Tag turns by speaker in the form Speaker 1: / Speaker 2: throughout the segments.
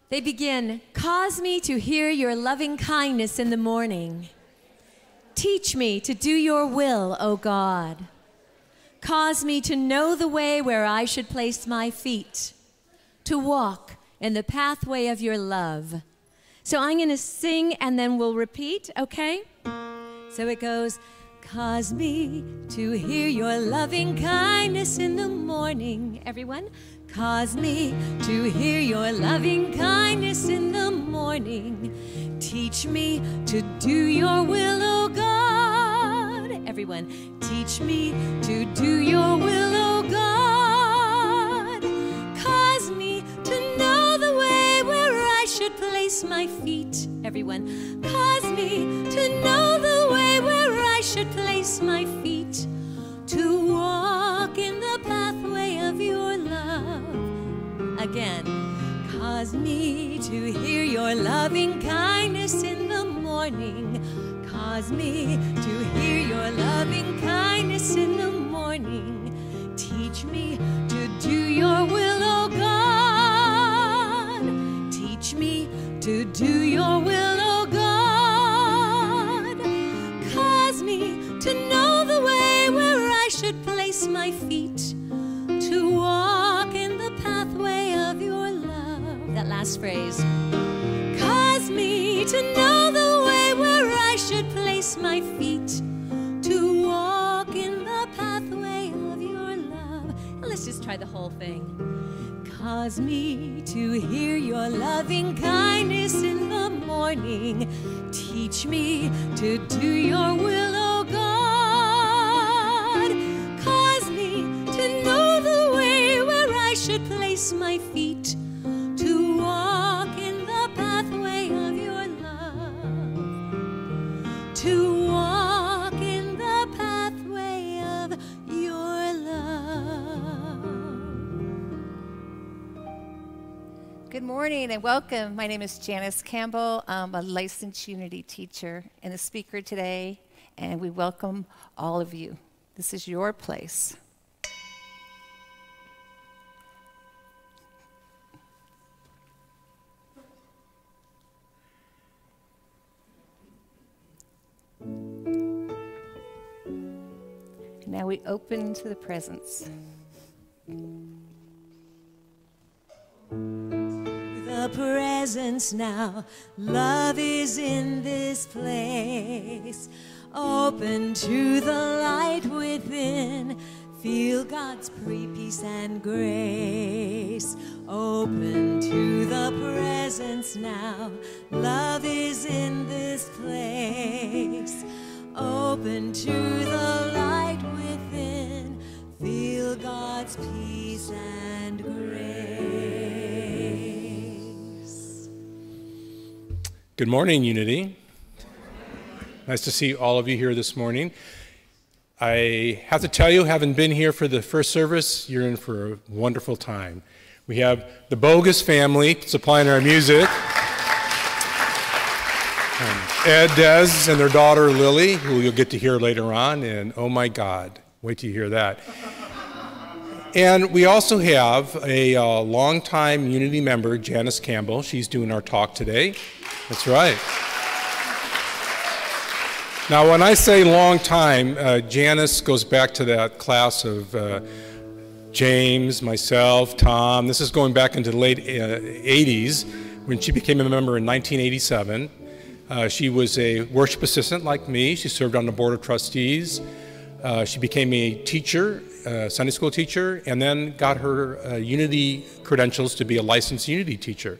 Speaker 1: They begin, cause me to hear your loving kindness in the morning. Teach me to do your will, O God. Cause me to know the way where I should place my feet, to walk in the pathway of your love. So I'm going to sing and then we'll repeat, okay? So it goes, cause me to hear your loving kindness in the morning. Everyone? Cause me to hear your loving kindness in the morning. Teach me to do your will, O God. Everyone, teach me to do your will, O God. Cause me to know the way where I should place my feet. Everyone, cause me to know the way where I should place my feet. To walk in the pathway of your love. Again, cause me to hear your loving kindness in the morning. Cause me to hear your loving kindness in the morning. Teach me to do your will, O God. Teach me to do your will, O God. Cause me to know the way where I should place my feet, to walk in the pathway of your love. That last phrase. Cause me to know the way where I should place my feet, to walk in the pathway of your love. And let's just try the whole thing. Cause me to hear your loving kindness in the morning. Teach me to do your will, O God. Cause me to know the way where I should place my feet, to walk in the pathway of your love. To walk in the pathway of your love.
Speaker 2: Good morning and welcome. My name is Janice Campbell. I'm a licensed Unity teacher and the speaker today, and we welcome all of you. This is your place. Now we open to the presence.
Speaker 1: The presence now, love is in this place. Open to the light within, feel God's peace and grace. Open to the presence now, love is in this place. Open to the light within, feel God's peace and grace.
Speaker 3: Good morning, Unity. Nice to see all of you here this morning. I have to tell you, having been here for the first service, you're in for a wonderful time. We have the Bogus family supplying our music. Ed, Des, and their daughter Lily, who you'll get to hear later on, and oh my God, wait till you hear that. And we also have a longtime Unity member, Janice Campbell. She's doing our talk today. That's right. Now, when I say long time, Janice goes back to that class of James, myself, Tom. This is going back into the late 80s when she became a member in 1987. She was a worship assistant like me. She served on the board of trustees. She became a teacher, Sunday school teacher, and then got her Unity credentials to be a licensed Unity teacher.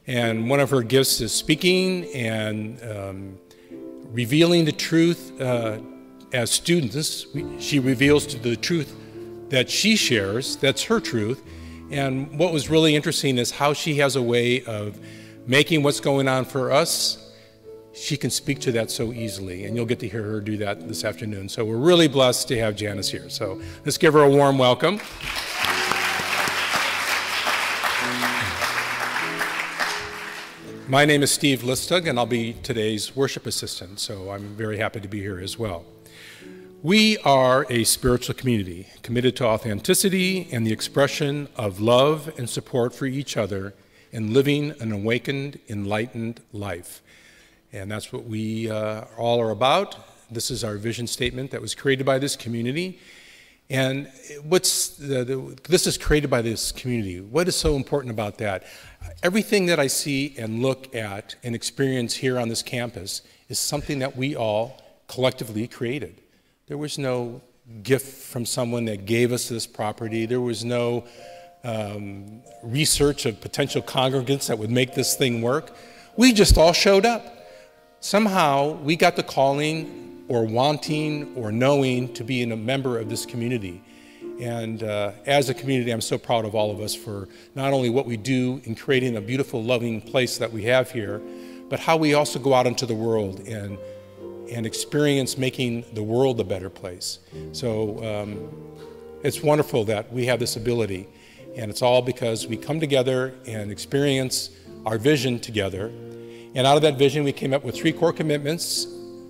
Speaker 3: And one of her gifts is speaking and revealing the truth as students. She reveals the truth that she shares, that's her truth. And what was really interesting is how she has a way of making what's going on for us, she can speak to that so easily, and you'll get to hear her do that this afternoon. So we're really blessed to have Janice here. So let's give her a warm welcome. My name is Steve Listug, and I'll be today's worship assistant, so I'm very happy to be here as well. We are a spiritual community committed to authenticity and the expression of love and support for each other and living an awakened, enlightened life. And that's what we all are about. This is our vision statement that was created by this community. And this is created by this community. What is so important about that? Everything that I see and look at and experience here on this campus is something that we all collectively created. There was no gift from someone that gave us this property. There was no research of potential congregants that would make this thing work. We just all showed up. Somehow we got the calling or wanting or knowing to be a member of this community. And as a community, I'm so proud of all of us for not only what we do in creating a beautiful, loving place that we have here, but how we also go out into the world and experience making the world a better place. So it's wonderful that we have this ability, and it's all because we come together and experience our vision together. And out of that vision, we came up with 3 core commitments,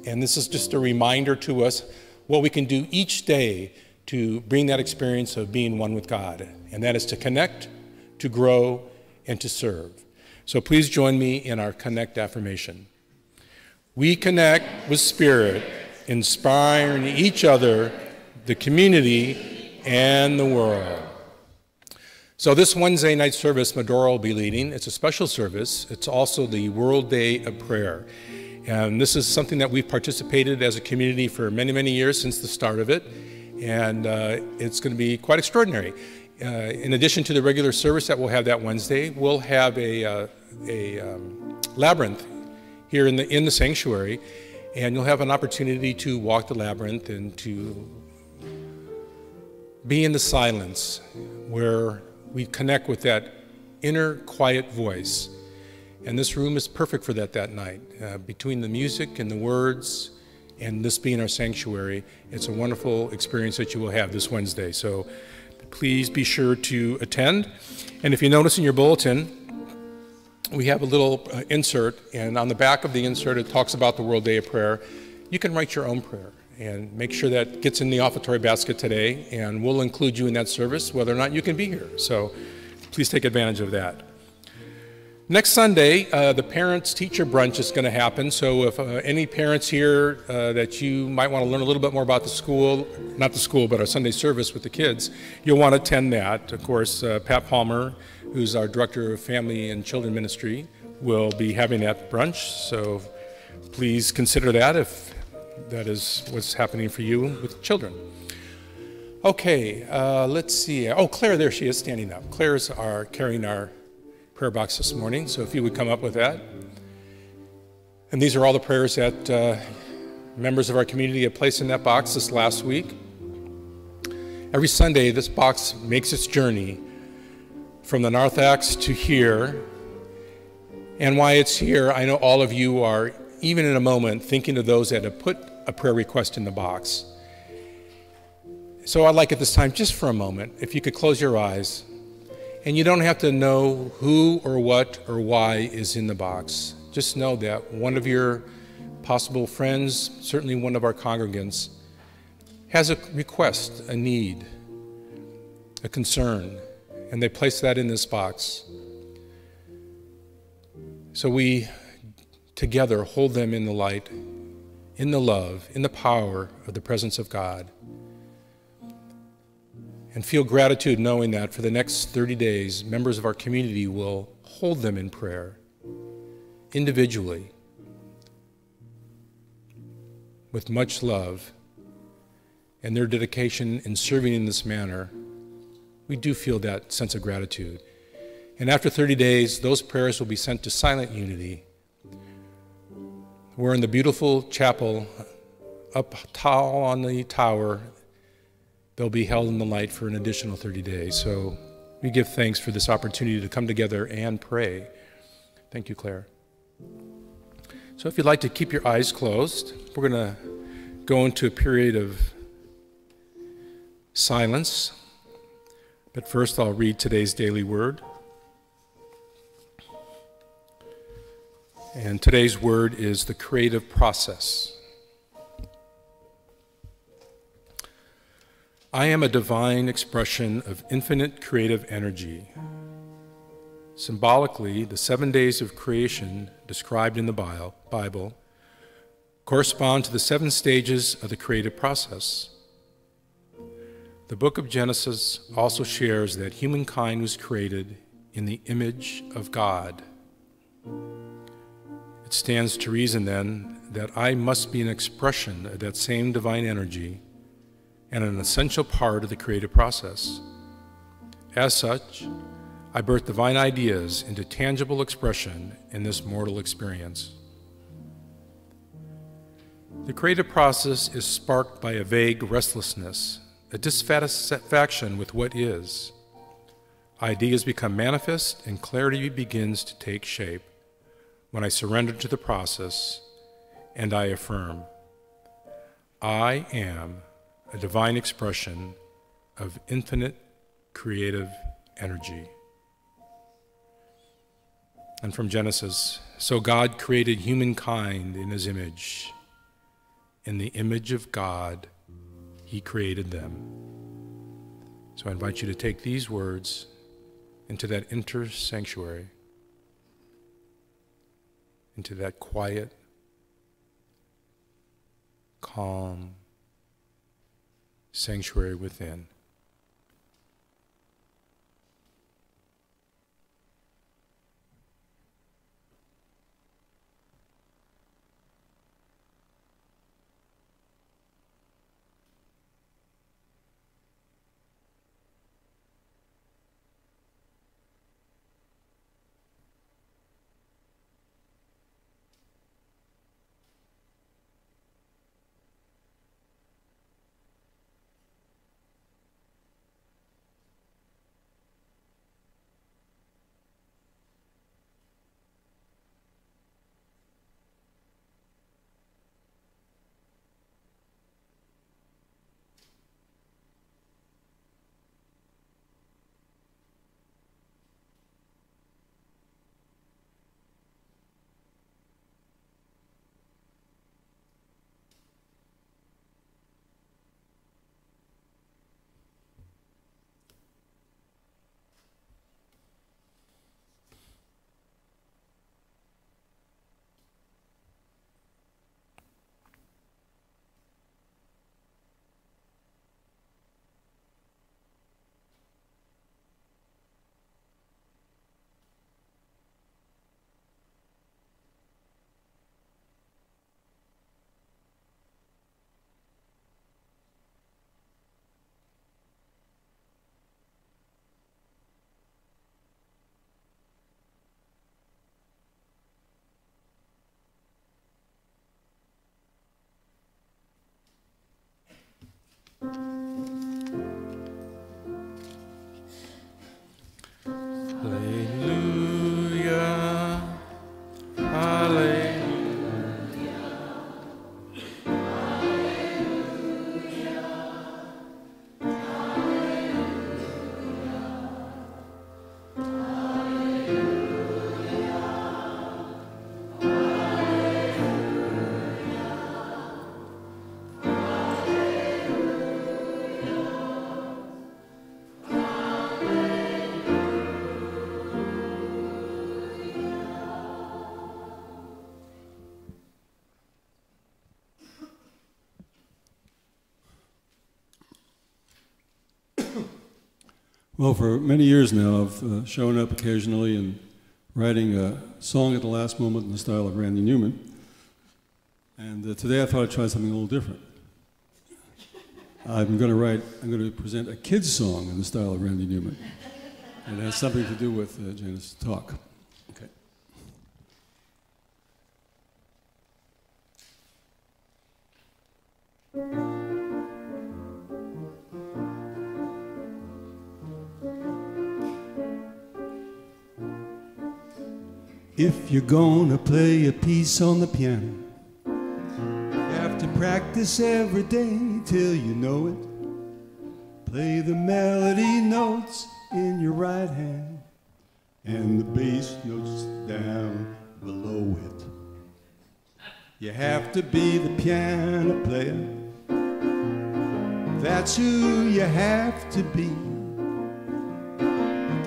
Speaker 3: and this is just a reminder to us what we can do each day to bring that experience of being one with God, and that is to connect, to grow, and to serve. So please join me in our Connect affirmation. We connect with Spirit, inspiring each other, the community, and the world. So this Wednesday night service, Medora will be leading. It's a special service. It's also the World Day of Prayer. And this is something that we've participated as a community for many, many years since the start of it. And it's going to be quite extraordinary. In addition to the regular service that we'll have that Wednesday, we'll have a labyrinth here in the sanctuary, and you'll have an opportunity to walk the labyrinth and to be in the silence where we connect with that inner quiet voice. And this room is perfect for that night. Between the music and the words and this being our sanctuary, it's a wonderful experience that you will have this Wednesday. So please be sure to attend. And if you notice in your bulletin, we have a little insert, and on the back of the insert it talks about the World Day of Prayer. You can write your own prayer and make sure that gets in the offertory basket today, and we'll include you in that service whether or not you can be here. So please take advantage of that. Next Sunday, the parents-teacher brunch is going to happen, so if any parents here that you might want to learn a little bit more about the school, not the school, but our Sunday service with the kids, you'll want to attend that. Of course, Pat Palmer, who's our Director of Family and Children Ministry, will be having that brunch, so please consider that if that is what's happening for you with children. Okay, let's see. Oh, Claire, there she is standing up. Claire's carrying our prayer box this morning, so if you would come up with that. And these are all the prayers that members of our community have placed in that box this last week. Every Sunday, this box makes its journey from the narthex to here. And while it's here, I know all of you are, even in a moment, thinking of those that have put a prayer request in the box. So I'd like at this time, just for a moment, if you could close your eyes. And you don't have to know who or what or why is in the box. Just know that one of your possible friends, certainly one of our congregants, has a request, a need, a concern, and they place that in this box. So we together hold them in the light, in the love, in the power of the presence of God. And feel gratitude knowing that for the next 30 days, members of our community will hold them in prayer, individually, with much love, and their dedication in serving in this manner. We do feel that sense of gratitude. And after 30 days, those prayers will be sent to Silent Unity. We're in the beautiful chapel up tall on the tower. They'll be held in the light for an additional 30 days. So we give thanks for this opportunity to come together and pray. Thank you, Claire. So if you'd like to keep your eyes closed, we're going to go into a period of silence. But first, I'll read today's daily word. And today's word is the creative process. I am a divine expression of infinite creative energy. Symbolically, the 7 days of creation described in the Bible correspond to the 7 stages of the creative process. The book of Genesis also shares that humankind was created in the image of God. It stands to reason, then, that I must be an expression of that same divine energy and an essential part of the creative process. As such, I birth divine ideas into tangible expression in this mortal experience. The creative process is sparked by a vague restlessness, a dissatisfaction with what is. Ideas become manifest and clarity begins to take shape when I surrender to the process and I affirm, I am a divine expression of infinite creative energy. And from Genesis, so God created humankind in his image. In the image of God, he created them. So I invite you to take these words into that inner sanctuary, into that quiet, calm sanctuary within. Hallelujah, hallelujah.
Speaker 4: Well, for many years now, I've shown up occasionally and writing a song at the last moment in the style of Randy Newman. And today I thought I'd try something a little different. I'm going to present a kid's song in the style of Randy Newman. And it has something to do with Janice's talk. Okay. If you're gonna play a piece on the piano, you have to practice every day till you know it. Play the melody notes in your right hand and the bass notes down below it. You have to be the piano player. That's who you have to be.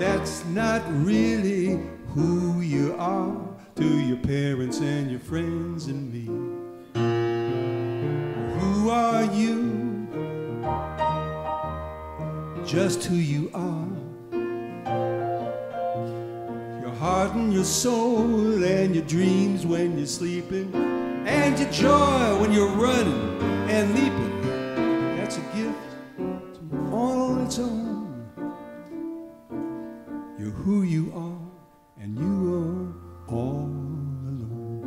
Speaker 4: That's not really who you are to your parents and your friends and me. Who are you? Just who you are. Your heart and your soul and your dreams when you're sleeping, and your joy when you're running and leaping. That's a gift all on its own. You're who you are, and you are all alone.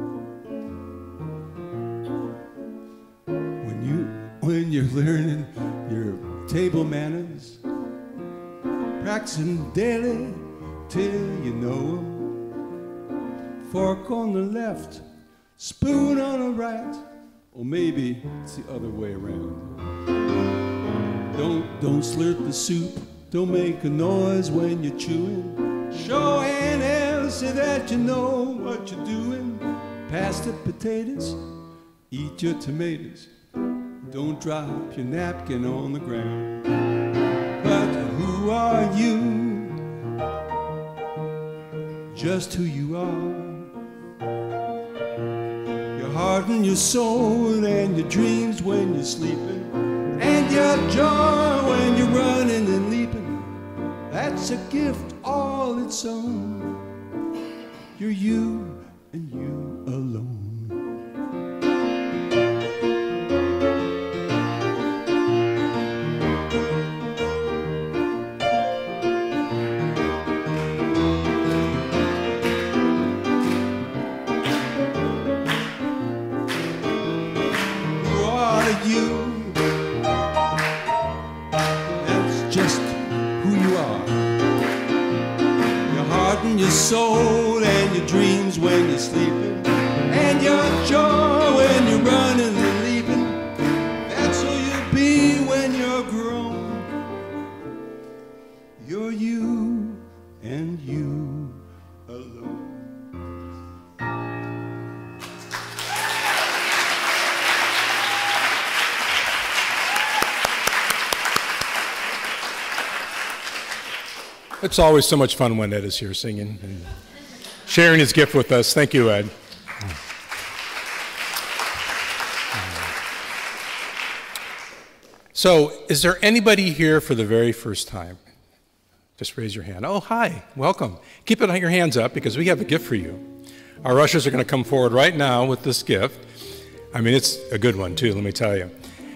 Speaker 4: When you're learning your table manners, practicing daily till you know 'em. Fork on the left, spoon on the right, or maybe it's the other way around. Don't slurp the soup, don't make a noise when you're chewing. Show an answer that you know what you're doing. Pass the potatoes, eat your tomatoes. Don't drop your napkin on the ground. But who are you? Just who you are. Your heart and your soul and your dreams when you're sleeping, and your joy when you're running and leaping. That's a gift all its own. You're you and you alone. Your soul and your dreams when you're sleeping, and your joy when you're running and leaping. That's who you'll be when you're grown. You're you and you alone.
Speaker 3: It's always so much fun when Ed is here singing and sharing his gift with us. Thank you, Ed. So, is there anybody here for the very first time? Just raise your hand. Oh, hi, welcome. Keep it on your hands up because we have a gift for you. Our ushers are going to come forward right now with this gift. I mean, it's a good one too, let me tell you.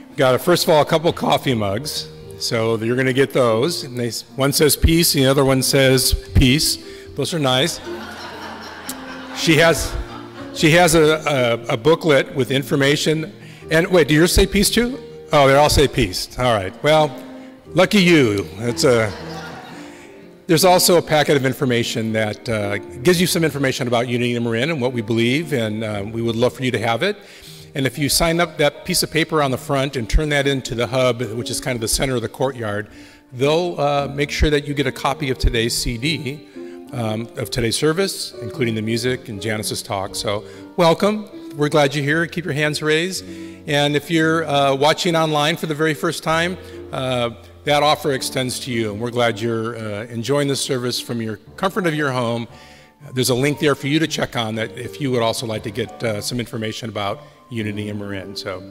Speaker 3: We've got, first of all, a couple coffee mugs. So you're going to get those. And one says peace, and the other one says peace. Those are nice. She has a booklet with information. And wait, do yours say peace too? Oh, they all say peace. All right. Well, lucky you. There's also a packet of information that gives you some information about Unity in Marin and what we believe, and we would love for you to have it. And if you sign up that piece of paper on the front and turn that into the hub, which is kind of the center of the courtyard, they'll make sure that you get a copy of today's CD, of today's service, including the music and Janice's talk. So welcome. We're glad you're here. Keep your hands raised. And if you're watching online for the very first time, that offer extends to you. And we're glad you're enjoying this service from your comfort of your home. There's a link there for you to check on that if you would also like to get some information about Unity in Marin. So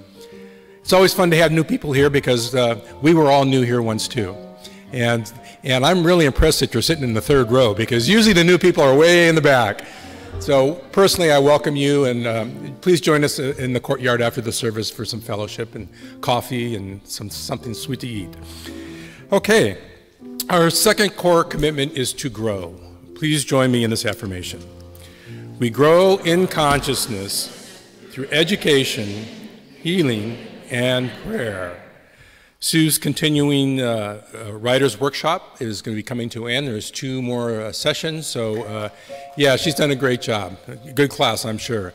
Speaker 3: it's always fun to have new people here because we were all new here once too. And I'm really impressed that you're sitting in the third row because usually the new people are way in the back. So personally, I welcome you, and please join us in the courtyard after the service for some fellowship and coffee and something sweet to eat. Okay, our second core commitment is to grow. Please join me in this affirmation. We grow in consciousness through education, healing, and prayer. Sue's continuing writer's workshop is going to be coming to an end. There's 2 more sessions, so yeah, she's done a great job. Good class, I'm sure.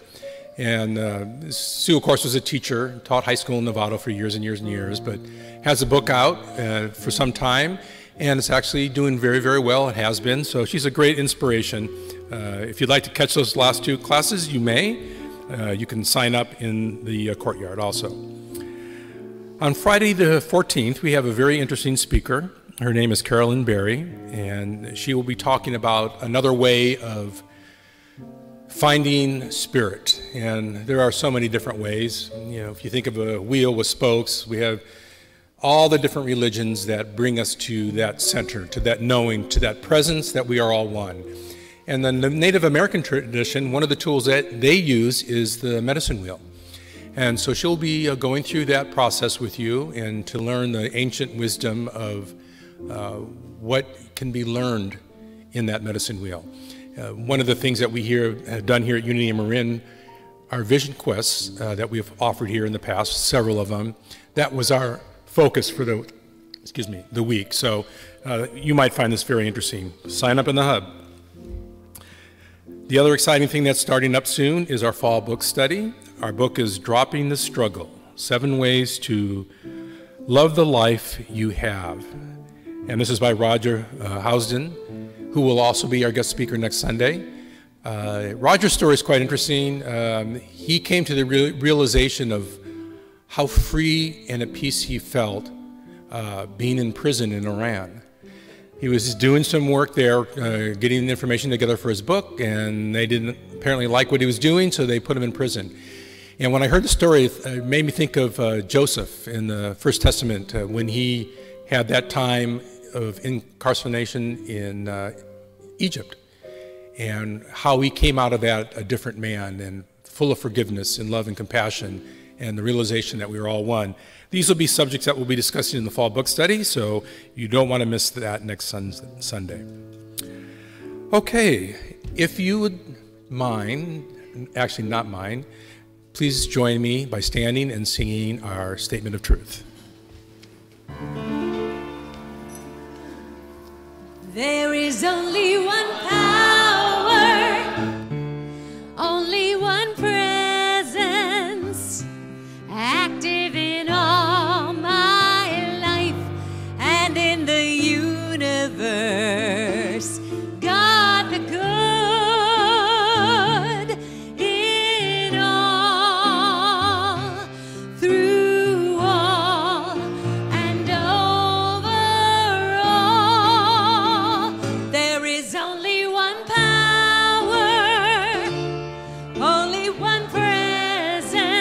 Speaker 3: And Sue, of course, was a teacher, taught high school in Novato for years and years and years, but has a book out for some time, and it's actually doing very, very well. It has been, so she's a great inspiration. If you'd like to catch those last 2 classes, you may. You can sign up in the courtyard also. On Friday the 14th, we have a very interesting speaker. Her name is Carolyn Berry, and she will be talking about another way of finding spirit. And there are so many different ways. You know, if you think of a wheel with spokes, we have all the different religions that bring us to that center, to that knowing, to that presence that we are all one. And then the Native American tradition, one of the tools that they use is the medicine wheel. And so she'll be going through that process with you and to learn the ancient wisdom of what can be learned in that medicine wheel. One of the things that we have done here at Unity in Marin are vision quests that we have offered here in the past, several of them. That was our focus for the week. So you might find this very interesting. Sign up in the hub. The other exciting thing that's starting up soon is our fall book study. Our book is Dropping the Struggle, 7 Ways to Love the Life You Have. And this is by Roger Housden, who will also be our guest speaker next Sunday. Roger's story is quite interesting. He came to the realization of how free and at peace he felt being in prison in Iran. He was doing some work there, getting information together for his book, and they didn't apparently like what he was doing, so they put him in prison. And when I heard the story, it made me think of Joseph in the First Testament, when he had that time of incarceration in Egypt, and how he came out of that a different man and full of forgiveness and love and compassion and the realization that we are all one. These will be subjects that we'll be discussing in the fall book study, so you don't want to miss that next Sunday. Okay, if you would mind, actually not mind, please join me by standing and singing our statement of truth.
Speaker 1: There is only one power, only one presence, active in all my life and in the universe. God the good in all, through all, and over all. There is only one power, only one presence,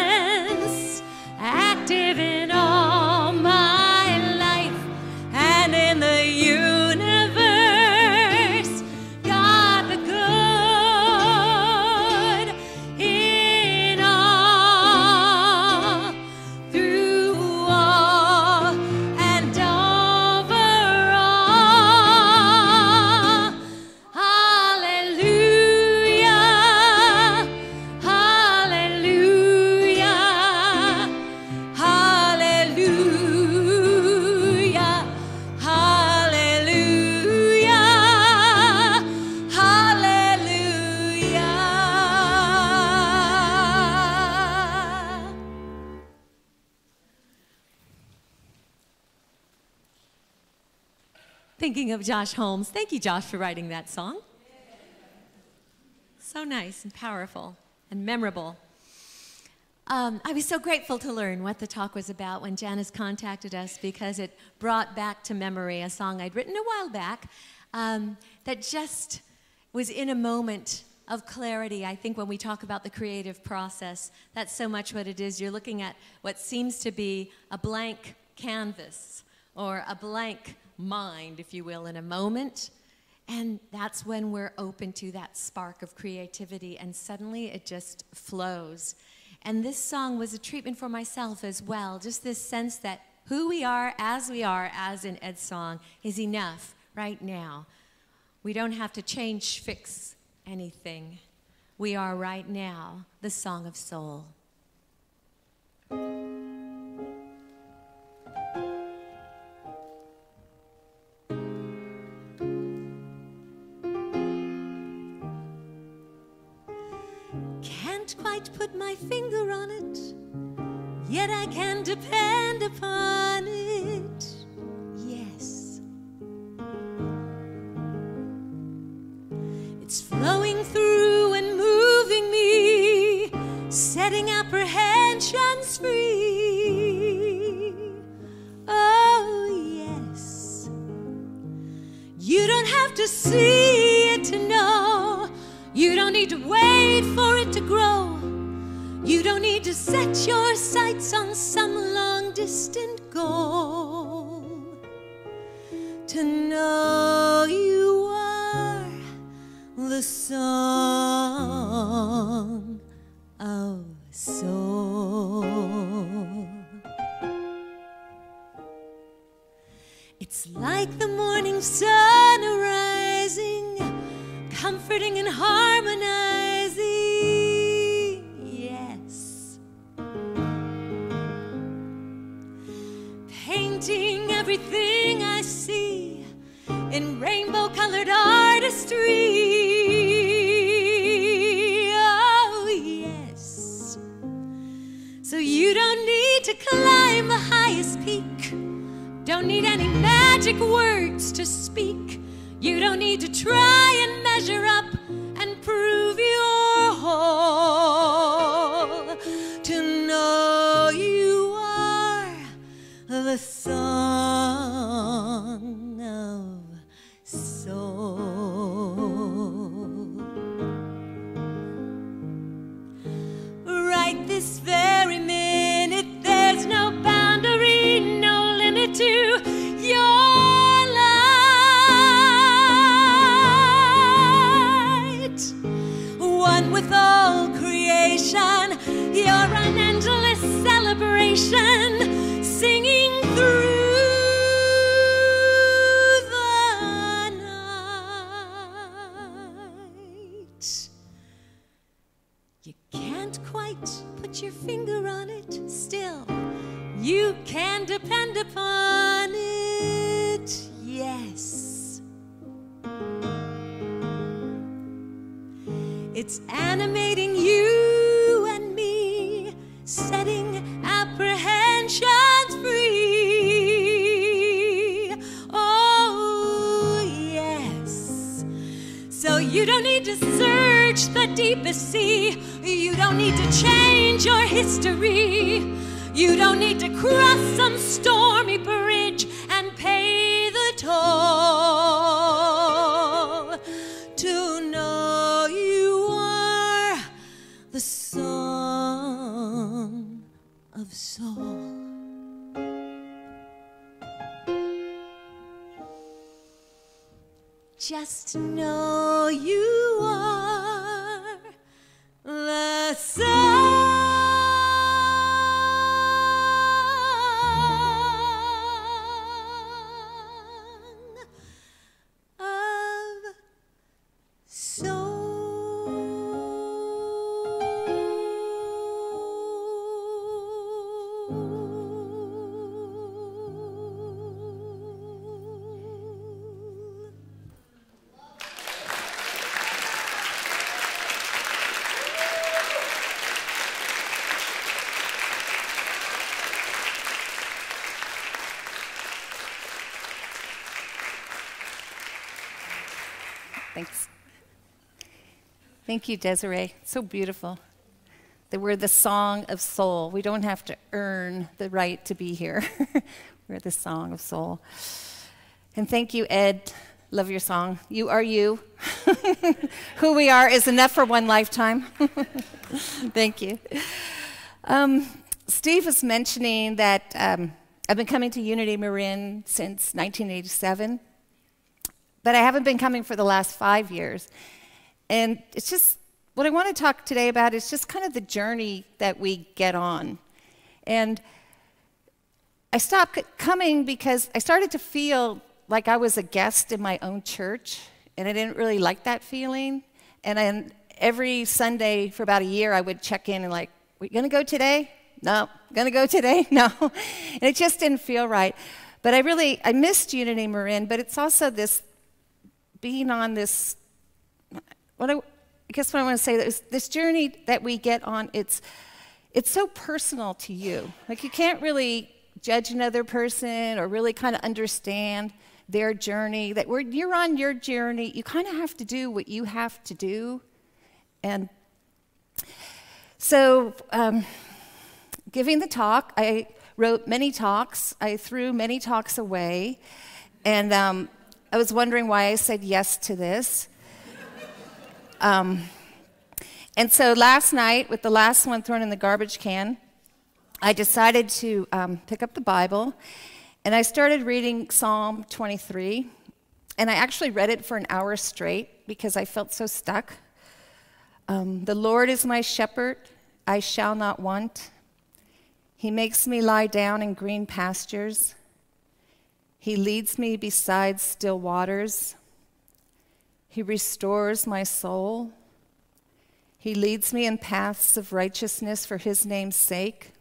Speaker 1: active in all my life and in the universe. God the good in all, through all, and over all. Hallelujah, hallelujah, hallelujah, hallelujah, hallelujah. Thinking of Josh Holmes. Thank you, Josh, for writing that song. So nice and powerful and memorable. I was so grateful to learn what the talk was about when Janice contacted us, because it brought back to memory a song I'd written a while back that just was in a moment of clarity. I think when we talk about the creative process, that's so much what it is. You're looking at what seems to be a blank canvas or a blank mind, if you will, in a moment. And that's when we're open to that spark of creativity, and suddenly it just flows. And this song was a treatment for myself as well, just this sense that who we are, as in Ed's song, is enough right now. We don't have to change, fix anything. We are right now the Song of Soul. Can't quite put my finger on it, yet I can depend upon it. Yes. It's flowing through and moving me, setting apprehensions free. Oh, yes. to see it to know. You don't need to wait for it to grow. You don't need to set your sights on some long distant goal. To know you are the song of soul. It's like the morning sun rising, comforting and harmonizing, yes. Painting everything I see in rainbow-colored artistry, oh yes. So you don't need to climb the highest peak, don't need any magic words to speak. You don't need to try and measure up and prove you're whole. To know you are the song of soul. Right this very minute, there's no boundary, no limit to your light. One with all creation, you're an endless celebration, singing through the night. You can't quite put your finger on it, still you can depend upon it, yes. It's animating you and me, setting apprehensions free, oh yes. So you don't need to search the deepest sea, you don't need to change your history. You don't need to cross some stormy bridge and pay the toll. To know you are the song of soul. Just know you are the song
Speaker 2: Thanks. Thank you, Desiree. So beautiful that we're the song of soul. We don't have to earn the right to be here. We're the song of soul. And thank you, Ed. Love your song. You are you. Who we are is enough for one lifetime. Thank you. Steve was mentioning that I've been coming to Unity Marin since 1987. But I haven't been coming for the last 5 years. And it's just, what I want to talk today about is just kind of the journey that we get on. And I stopped coming because I started to feel like I was a guest in my own church, and I didn't really like that feeling. And then every Sunday for about a year, I would check in and like, we gonna go today? No. Gonna go today? No. And it just didn't feel right. But I missed Unity Marin, but it's also this being on this, I guess what I want to say is this journey that we get on, it's so personal to you. Like you can't really judge another person or really kind of understand their journey. That you're on your journey, you kind of have to do what you have to do. And so giving the talk, I wrote many talks. I threw many talks away. And I was wondering why I said yes to this. And so last night, with the last one thrown in the garbage can, I decided to pick up the Bible, and I started reading Psalm 23, and I actually read it for an hour straight because I felt so stuck. The Lord is my shepherd, I shall not want. He makes me lie down in green pastures. He leads me beside still waters. He restores my soul. He leads me in paths of righteousness for his name's sake.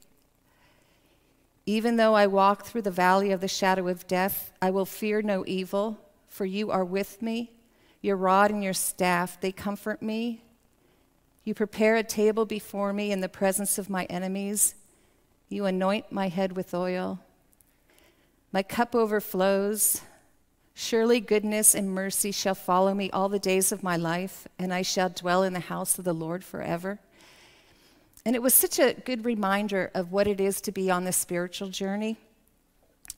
Speaker 2: Even though I walk through the valley of the shadow of death, I will fear no evil, for you are with me. Your rod and your staff, they comfort me. You prepare a table before me in the presence of my enemies. You anoint my head with oil. My cup overflows. Surely goodness and mercy shall follow me all the days of my life, and I shall dwell in the house of the Lord forever. And it was such a good reminder of what it is to be on the spiritual journey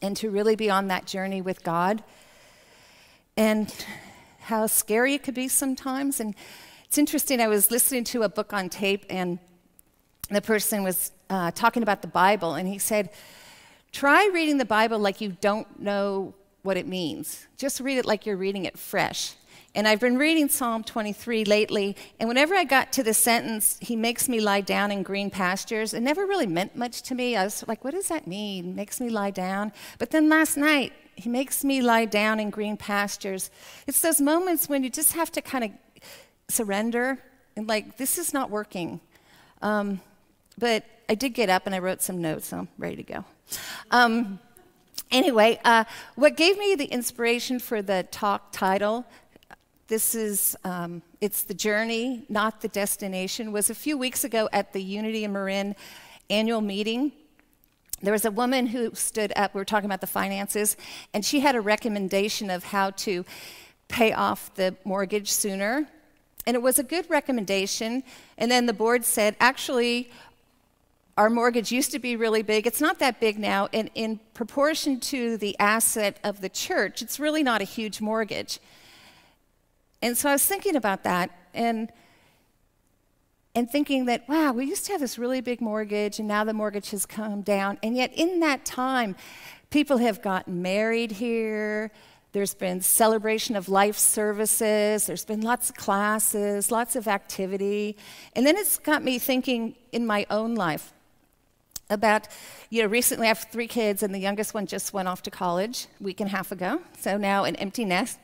Speaker 2: and to really be on that journey with God and how scary it could be sometimes. And it's interesting, I was listening to a book on tape, and the person was talking about the Bible, and he said, try reading the Bible like you don't know what it means. Just read it like you're reading it fresh. And I've been reading Psalm 23 lately, and whenever I got to the sentence, he makes me lie down in green pastures, it never really meant much to me. I was like, what does that mean? Makes me lie down? But then last night, he makes me lie down in green pastures. It's those moments when you just have to kind of surrender and like, this is not working. But I did get up and I wrote some notes, so I'm ready to go. Anyway, what gave me the inspiration for the talk title, this is, it's the journey, not the destination, was a few weeks ago at the Unity in Marin annual meeting. There was a woman who stood up, we were talking about the finances, and she had a recommendation of how to pay off the mortgage sooner. And it was a good recommendation. And then the board said, actually, our mortgage used to be really big. It's not that big now. And in proportion to the asset of the church, it's really not a huge mortgage. And so I was thinking about that and thinking that, wow, we used to have this really big mortgage, and now the mortgage has come down. And yet in that time, people have gotten married here. There's been celebration of life services. There's been lots of classes, lots of activity. And then it's got me thinking in my own life about, recently I have 3 kids, and the youngest one just went off to college a week and a half ago, so now an empty nest.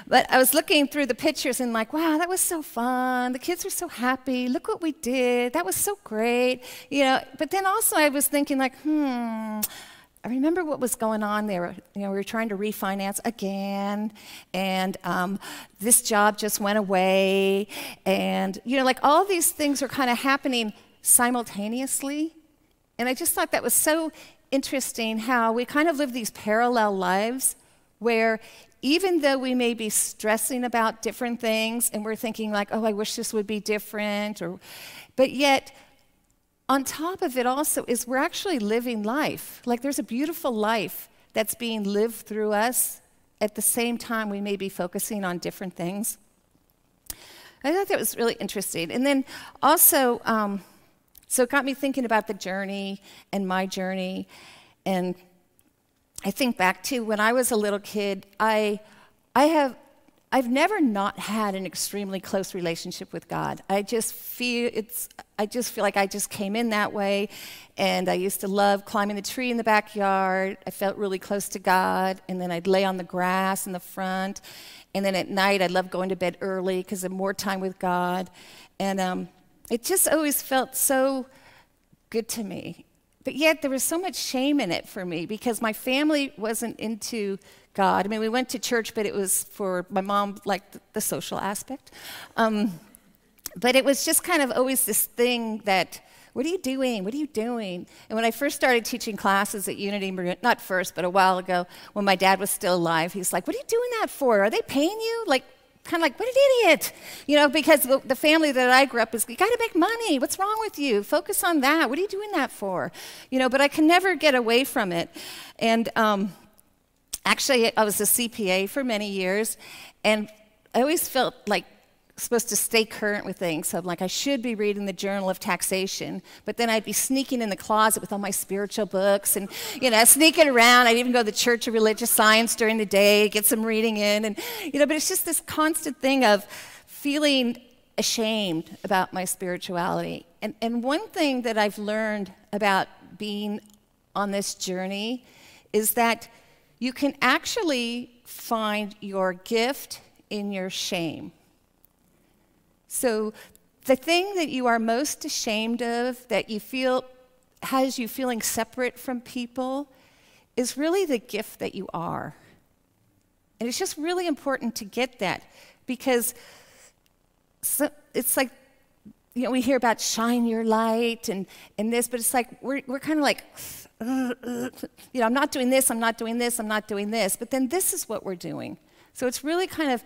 Speaker 2: But I was looking through the pictures and like, wow, that was so fun. The kids were so happy. Look what we did. That was so great. But then also I was thinking like, I remember what was going on there. We were trying to refinance again, and this job just went away. And, like all these things are kind of happening simultaneously. And I just thought that was so interesting how we kind of live these parallel lives where even though we may be stressing about different things and we're thinking like, oh, I wish this would be different, but yet on top of it also is we're actually living life. Like there's a beautiful life that's being lived through us. At the same time, we may be focusing on different things. I thought that was really interesting. And then also, so it got me thinking about the journey and my journey. And I think back to when I was a little kid, I've never not had an extremely close relationship with God. I just feel like I just came in that way, and I used to love climbing the tree in the backyard. I felt really close to God, and then I'd lay on the grass in the front, and then at night I'd love going to bed early because of more time with God, and it just always felt so good to me. But yet there was so much shame in it for me because my family wasn't into God. I mean, we went to church, but it was for my mom, like the social aspect. But it was just kind of always this thing that, what are you doing? What are you doing? And when I first started teaching classes at Unity, not first, but a while ago, when my dad was still alive, he's like, what are you doing that for? Are they paying you? Kind of like, what an idiot, because the family that I grew up is, you got to make money. What's wrong with you? Focus on that. What are you doing that for? But I can never get away from it. And Actually, I was a CPA for many years, and I always felt like supposed to stay current with things. So I'm like, I should be reading the Journal of Taxation, but then I'd be sneaking in the closet with all my spiritual books and, sneaking around. I'd even go to the Church of Religious Science during the day, get some reading in, and, but it's just this constant thing of feeling ashamed about my spirituality. And one thing that I've learned about being on this journey is that you can actually find your gift in your shame. So the thing that you are most ashamed of, that you feel has you feeling separate from people, is really the gift that you are. And it's just really important to get that, because it's like, we hear about shine your light and this, but it's like we're kind of like, I'm not doing this, I'm not doing this, I'm not doing this, but then this is what we're doing. So it's really kind of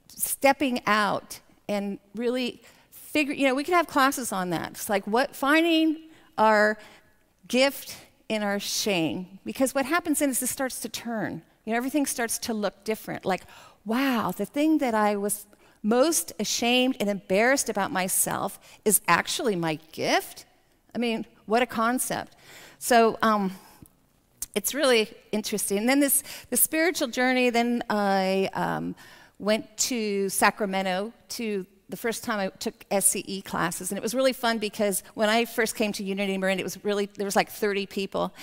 Speaker 2: stepping out and really figure, we could have classes on that. It's like finding our gift in our shame. Because what happens then is this starts to turn. Everything starts to look different. Like, wow, the thing that I was most ashamed and embarrassed about myself is actually my gift? I mean, what a concept. So it's really interesting. And then the spiritual journey, then I went to Sacramento the first time I took SCE classes, and it was really fun because when I first came to Unity Marin, there was like 30 people,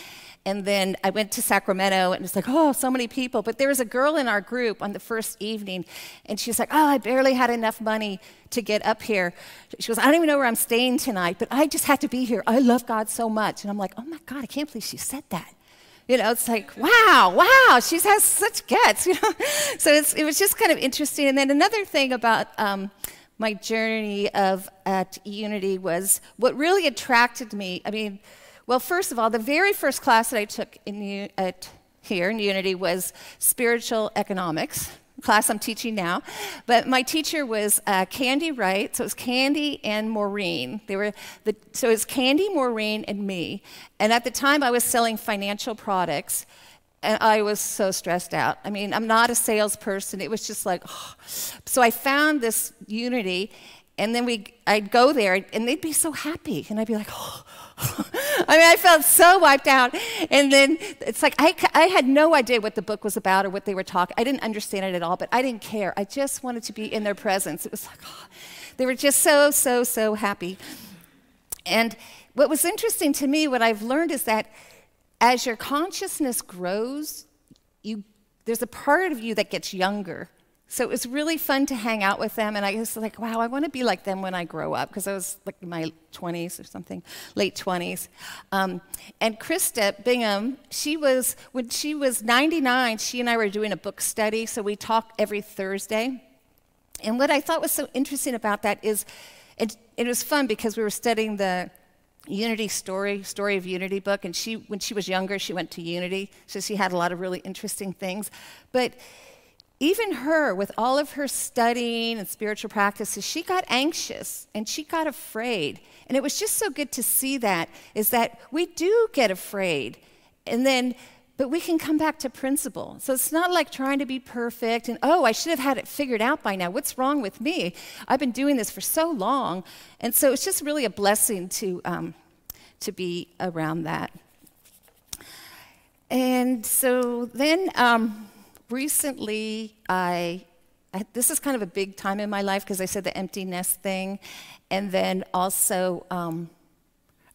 Speaker 2: and then I went to Sacramento, and it's like, oh, so many people, but there was a girl in our group on the first evening, and she was like, oh, I barely had enough money to get up here. She goes, I don't even know where I'm staying tonight, but I just had to be here. I love God so much. And I'm like, oh my God, I can't believe she said that. It's like, wow, she has such guts, So it was just kind of interesting. And then another thing about my journey at Unity was what really attracted me. I mean, well, first of all, the very first class that I took here in Unity was spiritual economics, class I'm teaching now. But my teacher was Candy Wright, so it was Candy and Maureen. So it was Candy, Maureen, and me. And at the time, I was selling financial products, and I was so stressed out. I mean, I'm not a salesperson. It was just like, oh. So I found this Unity, and then I'd go there, and they'd be so happy, and I'd be like, oh. I mean, I felt so wiped out. And then it's like I had no idea what the book was about or what they were talking. I didn't understand it at all, but I didn't care. I just wanted to be in their presence. It was like, oh. They were just so, so, so happy. And what was interesting to me, what I've learned is that as your consciousness grows, there's a part of you that gets younger. So it was really fun to hang out with them, and I was like, wow, I want to be like them when I grow up, because I was like in my 20s or something, late 20s. And Krista Bingham, when she was 99, she and I were doing a book study, so we talked every Thursday. And what I thought was so interesting about that is, it was fun because we were studying the Unity Story of Unity book, and when she was younger, she went to Unity, so she had a lot of really interesting things. But even her, with all of her studying and spiritual practices, she got anxious and she got afraid. And it was just so good to see that we do get afraid, but we can come back to principle. So it's not like trying to be perfect and, oh, I should have had it figured out by now. What's wrong with me? I've been doing this for so long. And so it's just really a blessing to be around that. And so then recently, this is kind of a big time in my life because I said the empty nest thing. And then also,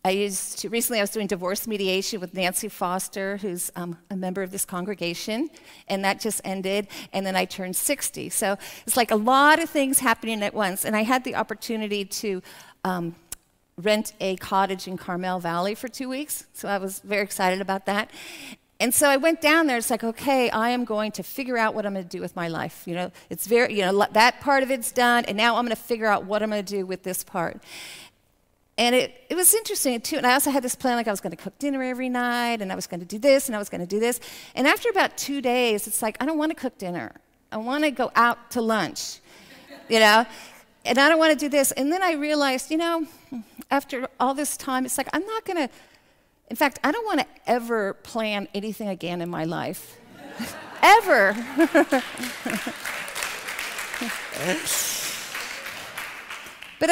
Speaker 2: recently I was doing divorce mediation with Nancy Foster, who's a member of this congregation, and that just ended, and then I turned 60. So it's like a lot of things happening at once, and I had the opportunity to rent a cottage in Carmel Valley for 2 weeks, so I was very excited about that. And so I went down there, it's like, okay, I am going to figure out what I'm going to do with my life. It's that part of it's done, and now I'm going to figure out what I'm going to do with this part. And it was interesting, too. And I also had this plan, like I was going to cook dinner every night, and I was going to do this, and I was going to do this. And after about 2 days, it's like, I don't want to cook dinner. I want to go out to lunch, and I don't want to do this. And then I realized, after all this time, it's like, I'm not going to, in fact, I don't want to ever plan anything again in my life. ever. But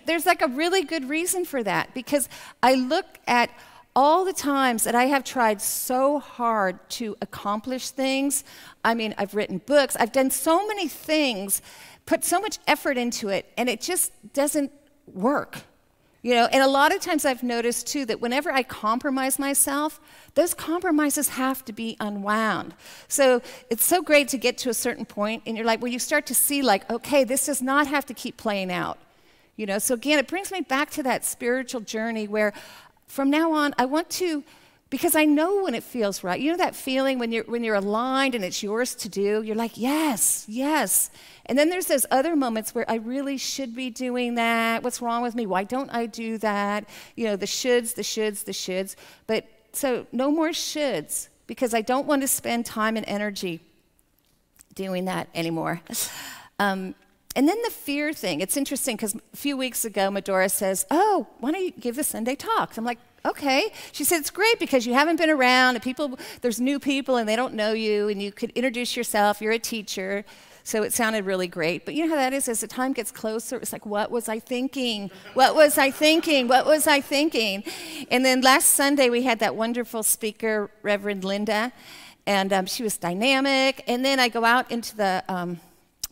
Speaker 2: there's like a really good reason for that, because I look at all the times that I have tried so hard to accomplish things. I mean, I've written books, I've done so many things, put so much effort into it, and it just doesn't work. And a lot of times I've noticed too that whenever I compromise myself, those compromises have to be unwound. So it's so great to get to a certain point and you're like, well, you start to see like, okay, this does not have to keep playing out. So again, it brings me back to that spiritual journey where from now on, I want to, because I know when it feels right. That feeling when you're aligned and it's yours to do, you're like, yes, yes. And then there's those other moments where I really should be doing that. What's wrong with me? Why don't I do that? The shoulds, the shoulds, the shoulds. But so no more shoulds, because I don't want to spend time and energy doing that anymore. And then the fear thing. It's interesting because a few weeks ago, Medora says, oh, why don't you give the Sunday talks? I'm like, okay. She said, it's great because you haven't been around and there's new people and they don't know you and you could introduce yourself. You're a teacher. So it sounded really great. But you know how that is? As the time gets closer, it's like, what was I thinking? What was I thinking? What was I thinking? And then last Sunday, we had that wonderful speaker, Reverend Linda, and she was dynamic. And then I go out into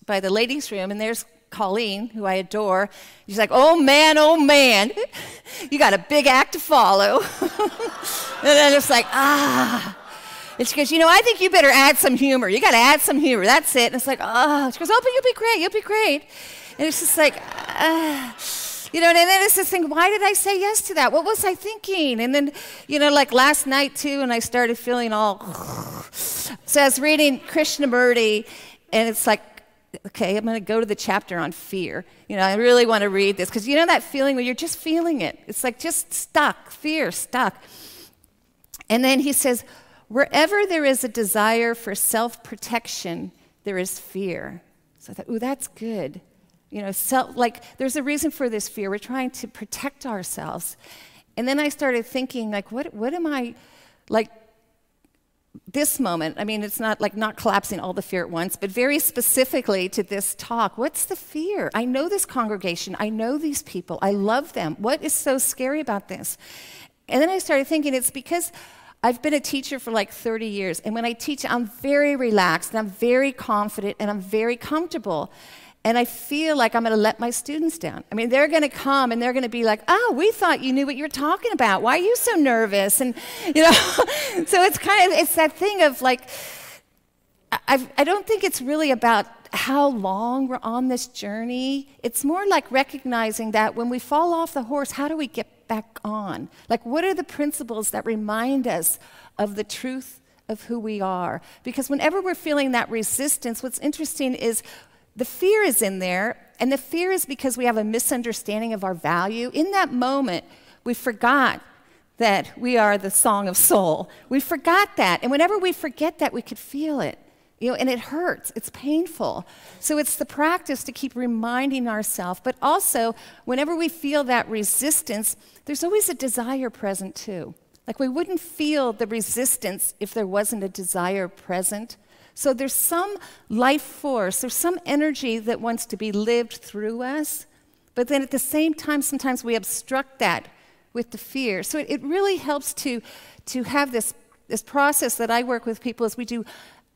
Speaker 2: by the ladies' room, and there's Colleen, who I adore. She's like, oh man, you got a big act to follow. And I'm just like, And she goes, I think you better add some humor. You got to add some humor. That's it. And it's like, She goes, but you'll be great. And it's just like, and then it's this thing, why did I say yes to that? What was I thinking? And then, like last night too, and I started feeling all, so I was reading Krishnamurti, and it's like, okay, I'm going to go to the chapter on fear. I really want to read this, because that feeling where you're just feeling it. It's like just stuck, fear, stuck. And then he says, wherever there is a desire for self-protection, there is fear. So I thought, ooh, that's good. There's a reason for this fear. We're trying to protect ourselves. And then I started thinking, like, what am I, like, this moment, I mean, it's not like not collapsing all the fear at once, but very specifically to this talk, what's the fear? I know this congregation. I know these people. I love them. What is so scary about this? And then I started thinking it's because I've been a teacher for like 30 years, and when I teach, I'm very relaxed, and I'm very confident, and I'm very comfortable. And I feel like I'm going to let my students down. I mean, they're going to come and they're going to be like, oh, we thought you knew what you were talking about. Why are you so nervous? And, so it's that thing of like, I don't think it's really about how long we're on this journey. It's more like recognizing that when we fall off the horse, how do we get back on? Like, what are the principles that remind us of the truth of who we are? Because whenever we're feeling that resistance, what's interesting is the fear is in there, and the fear is because we have a misunderstanding of our value. In that moment, we forgot that we are the song of soul. We forgot that, and whenever we forget that, we could feel it, and it hurts. It's painful. So it's the practice to keep reminding ourselves, but also, whenever we feel that resistance, there's always a desire present too. Like we wouldn't feel the resistance if there wasn't a desire present. So there's some life force, there's some energy that wants to be lived through us, but then at the same time, sometimes we obstruct that with the fear. So it really helps to have this process that I work with people as we do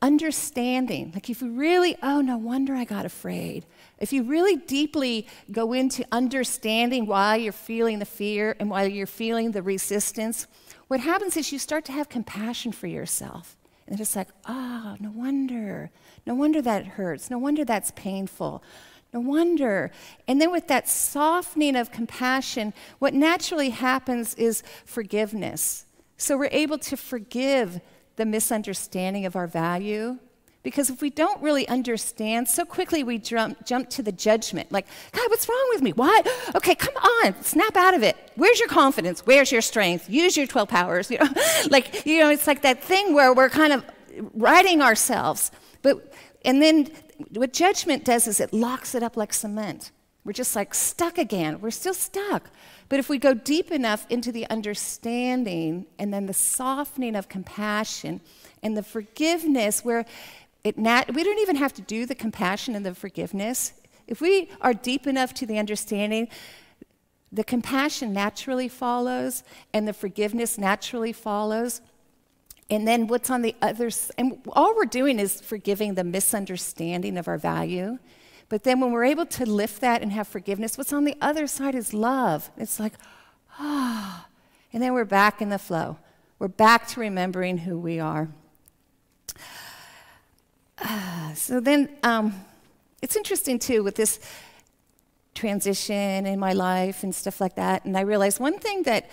Speaker 2: understanding. Like if you really, oh, no wonder I got afraid. If you really deeply go into understanding why you're feeling the fear and why you're feeling the resistance, what happens is you start to have compassion for yourself. And it's like, no wonder that hurts. No wonder that's painful. No wonder. And then with that softening of compassion, what naturally happens is forgiveness. So we're able to forgive the misunderstanding of our value. Because if we don't really understand, so quickly we jump to the judgment. Like, God, what's wrong with me? Why? Okay, come on, snap out of it. Where's your confidence? Where's your strength? Use your 12 powers. It's like that thing where we're kind of righting ourselves. And then what judgment does is it locks it up like cement. We're just like stuck again. We're still stuck. But if we go deep enough into the understanding and then the softening of compassion and the forgiveness where we don't even have to do the compassion and the forgiveness. If we are deep enough to the understanding, the compassion naturally follows and the forgiveness naturally follows. And then what's on the other side, and all we're doing is forgiving the misunderstanding of our value. But then when we're able to lift that and have forgiveness, what's on the other side is love. It's like, and then we're back in the flow. We're back to remembering who we are. So then it's interesting, too, with this transition in my life and stuff like that. And I realized one thing that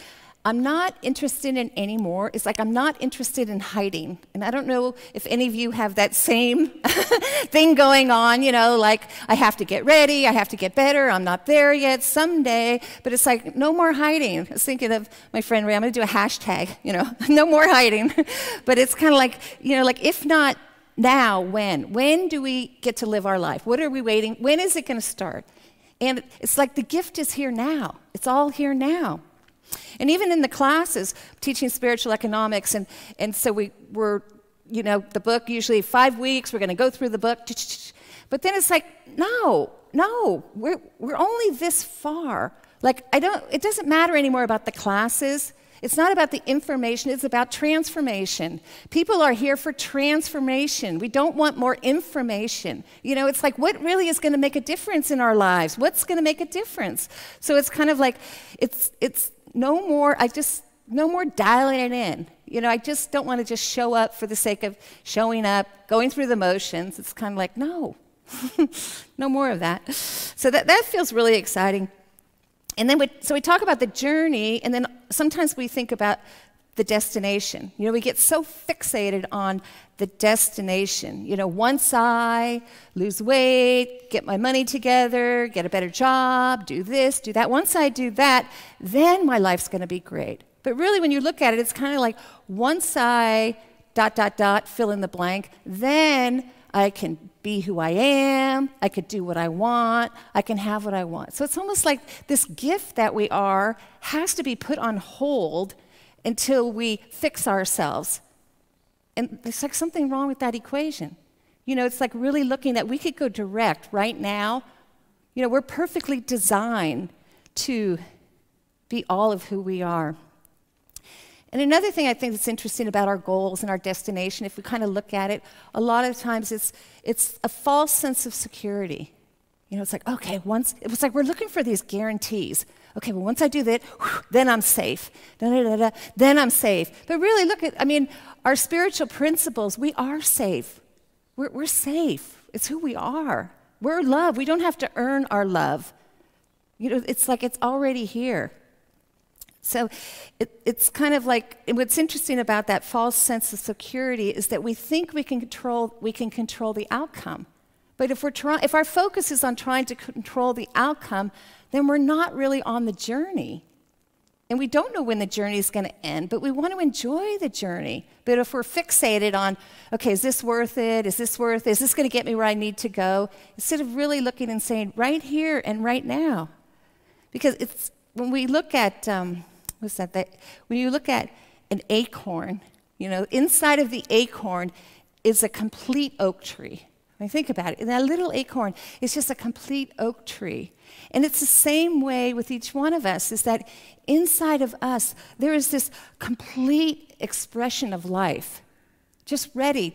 Speaker 2: I'm not interested in anymore is like I'm not interested in hiding. And I don't know if any of you have that same thing going on, you know, like I have to get ready, I have to get better, I'm not there yet, someday. But it's like no more hiding. I was thinking of my friend Ray, I'm going to do a hashtag, you know, no more hiding. But it's kind of like, you know, like if not now, when? When do we get to live our life? What are we waiting? When is it going to start? And it's like the gift is here now. It's all here now. And even in the classes, teaching spiritual economics, and so we're, you know, the book, usually 5 weeks, we're going to go through the book. But then it's like, no, we're only this far. Like, it doesn't matter anymore about the classes. It's not about the information, it's about transformation. People are here for transformation. We don't want more information. You know, it's like, what really is going to make a difference in our lives? What's going to make a difference? So it's kind of like, it's no more dialing it in. You know, I just don't want to just show up for the sake of showing up, going through the motions. It's kind of like, no, no more of that. So that feels really exciting. And then we talk about the journey, and then sometimes we think about the destination. You know, we get so fixated on the destination. You know, once I lose weight, get my money together, get a better job, do this, do that. Once I do that, then my life's going to be great. But really, when you look at it, it's kind of like once I ... fill in the blank, then I can be who I am, I could do what I want, I can have what I want. So it's almost like this gift that we are has to be put on hold until we fix ourselves. And there's like something wrong with that equation. You know, it's like really looking at, we could go direct right now. You know, we're perfectly designed to be all of who we are. And another thing I think that's interesting about our goals and our destination, if we kind of look at it, a lot of times it's a false sense of security. You know, it's like, okay, it's like we're looking for these guarantees. Okay, well, once I do that, then I'm safe. Then I'm safe. But really, our spiritual principles, we are safe. We're safe. It's who we are. We're love. We don't have to earn our love. You know, it's like it's already here. So it's kind of like, what's interesting about that false sense of security is that we think we can control the outcome. But if our focus is on trying to control the outcome, then we're not really on the journey. And we don't know when the journey is going to end, but we want to enjoy the journey. But if we're fixated on, okay, is this worth it? Is this worth it? Is this going to get me where I need to go? Instead of really looking and saying, right here and right now. Because when we look at, when you look at an acorn, you know, inside of the acorn is a complete oak tree. I mean, think about it. And that little acorn is just a complete oak tree. And it's the same way with each one of us, is that inside of us, there is this complete expression of life. Just ready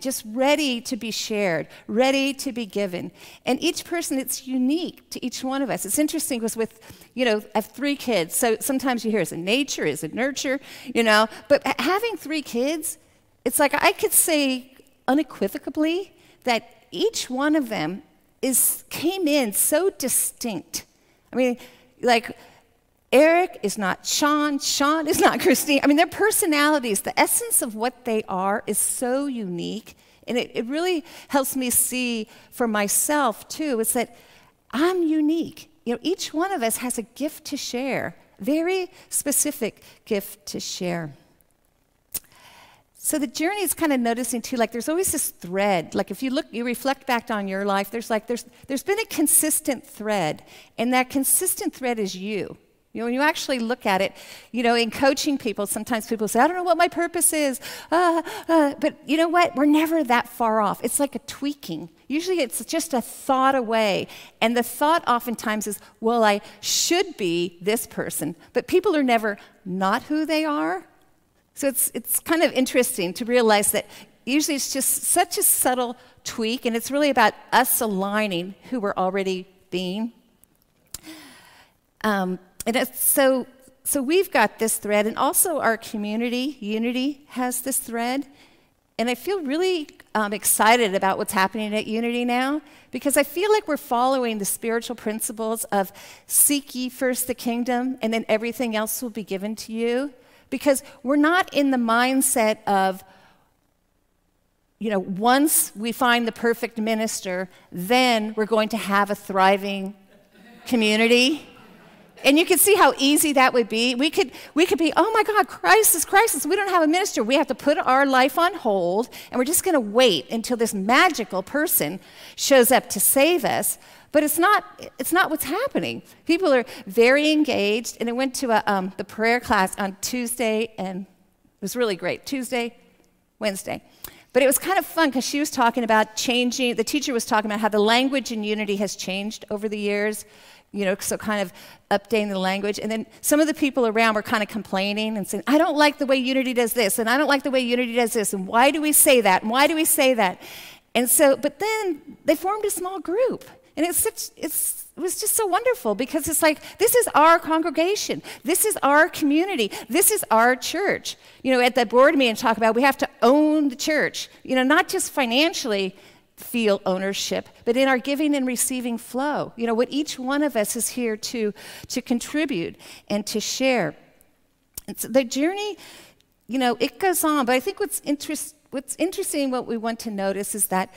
Speaker 2: to be shared, ready to be given. And each person, it's unique to each one of us. It's interesting because I have 3 kids, so sometimes you hear, is it nature, is it nurture, you know? But having 3 kids, it's like I could say unequivocally that each one of them came in so distinct. I mean, like, Eric is not Sean is not Christine. I mean, their personalities, the essence of what they are is so unique. And it really helps me see for myself, too, is that I'm unique. You know, each one of us has a gift to share, very specific gift to share. So the journey is kind of noticing too, like there's always this thread. Like if you look, you reflect back on your life, there's been a consistent thread, and that consistent thread is you. You know, when you actually look at it, you know, in coaching people, sometimes people say, I don't know what my purpose is. But you know what? We're never that far off. It's like a tweaking. Usually it's just a thought away. And the thought oftentimes is, well, I should be this person. But people are never not who they are. So it's kind of interesting to realize that usually it's just such a subtle tweak, and it's really about us aligning who we're already being. So we've got this thread, and also our community, Unity, has this thread. And I feel really excited about what's happening at Unity now, because I feel like we're following the spiritual principles of seek ye first the kingdom, and then everything else will be given to you. Because we're not in the mindset of, you know, once we find the perfect minister, then we're going to have a thriving community. And you can see how easy that would be. We could be, oh my God, crisis. We don't have a minister. We have to put our life on hold, and we're just going to wait until this magical person shows up to save us. But it's not what's happening. People are very engaged, and I went to the prayer class on Tuesday, and it was really great. Tuesday, Wednesday. But it was kind of fun because she was talking about changing, the teacher was talking about how the language in Unity has changed over the years, you know, so kind of updating the language. And then some of the people around were kind of complaining and saying, I don't like the way Unity does this, and I don't like the way Unity does this, and why do we say that, and why do we say that? And so, but then they formed a small group. And it was just so wonderful, because it's like, this is our congregation. This is our community. This is our church. You know, at the board meeting, talk about we have to own the church. You know, not just financially feel ownership, but in our giving and receiving flow. You know, what each one of us is here to contribute and to share. And so the journey, you know, it goes on. But I think what's interesting, what we want to notice is that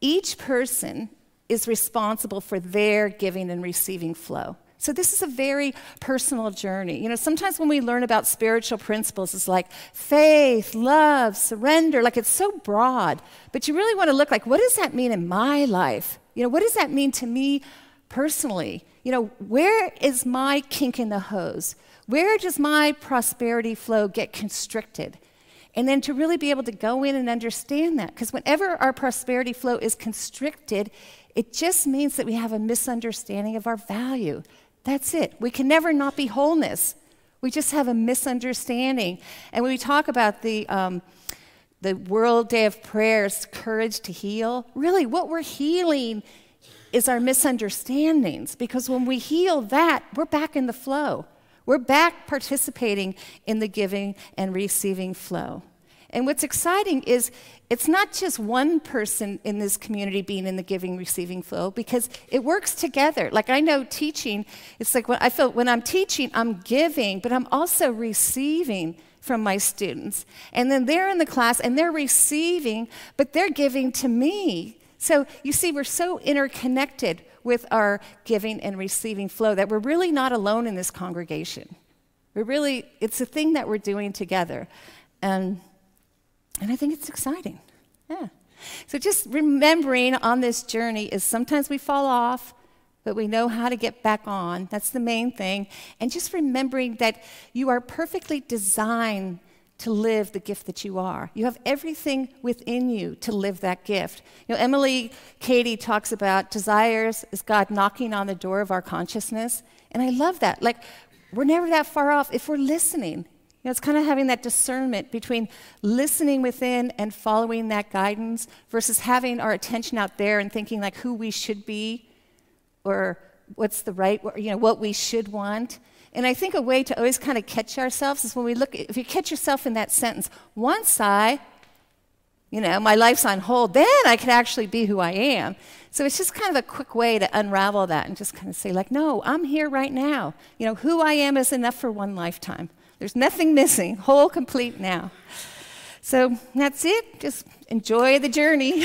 Speaker 2: each person is responsible for their giving and receiving flow. So this is a very personal journey. You know, sometimes when we learn about spiritual principles, it's like faith, love, surrender, like it's so broad. But you really want to look like, what does that mean in my life? You know, what does that mean to me personally? You know, where is my kink in the hose? Where does my prosperity flow get constricted? And then to really be able to go in and understand that. Because whenever our prosperity flow is constricted, it just means that we have a misunderstanding of our value. That's it. We can never not be wholeness. We just have a misunderstanding. And when we talk about the World Day of Prayers, courage to heal, really what we're healing is our misunderstandings. Because when we heal that, we're back in the flow. We're back participating in the giving and receiving flow. And what's exciting is it's not just one person in this community being in the giving, receiving flow, because it works together. Like I know teaching, it's like I feel when I'm teaching, I'm giving, but I'm also receiving from my students. And then they're in the class and they're receiving, but they're giving to me. So you see, we're so interconnected with our giving and receiving flow that we're really not alone in this congregation. It's a thing that we're doing together. And I think it's exciting. Yeah. So just remembering on this journey is sometimes we fall off, but we know how to get back on. That's the main thing. And just remembering that you are perfectly designed to live the gift that you are. You have everything within you to live that gift. You know, Emily Cady talks about desires is God knocking on the door of our consciousness. And I love that. Like, we're never that far off if we're listening. You know, it's kind of having that discernment between listening within and following that guidance versus having our attention out there and thinking like who we should be or what's the right, you know, what we should want. And I think a way to always kind of catch ourselves is when we look, if you catch yourself in that sentence, once my life's on hold, then I can actually be who I am. So it's just kind of a quick way to unravel that and just kind of say like, no, I'm here right now. You know, who I am is enough for one lifetime. There's nothing missing, whole, complete now. So that's it. Just enjoy the journey.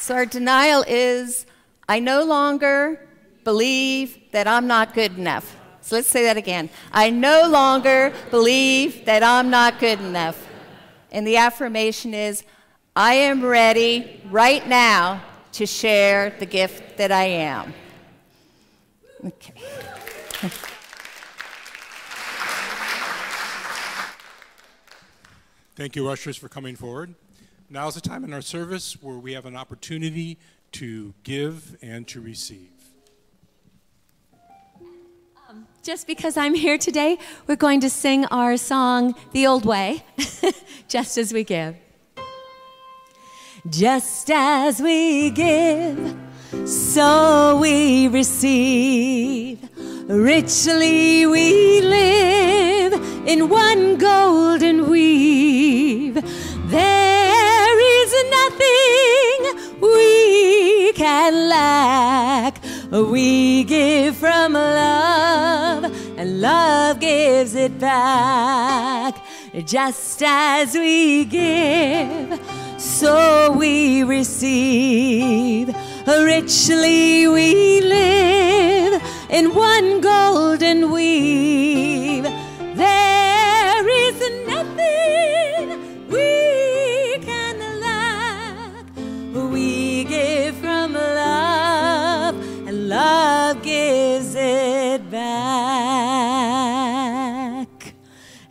Speaker 2: So our denial is, I no longer believe that I'm not good enough. So let's say that again. I no longer believe that I'm not good enough. And the affirmation is, I am ready right now to share the gift that I am. Okay.
Speaker 3: Thank you, ushers, for coming forward. Now is the time in our service where we have an opportunity to give and to receive.
Speaker 1: Just because I'm here today, we're going to sing our song, The Old Way, just as we give. Just as we give, so we receive. Richly we live in one golden weave. There is nothing we can lack. We give from love, and love gives it back. Just as we give, so we receive. Richly we live in one golden weave. There is nothing we can lack. We give from love, and love gives it back.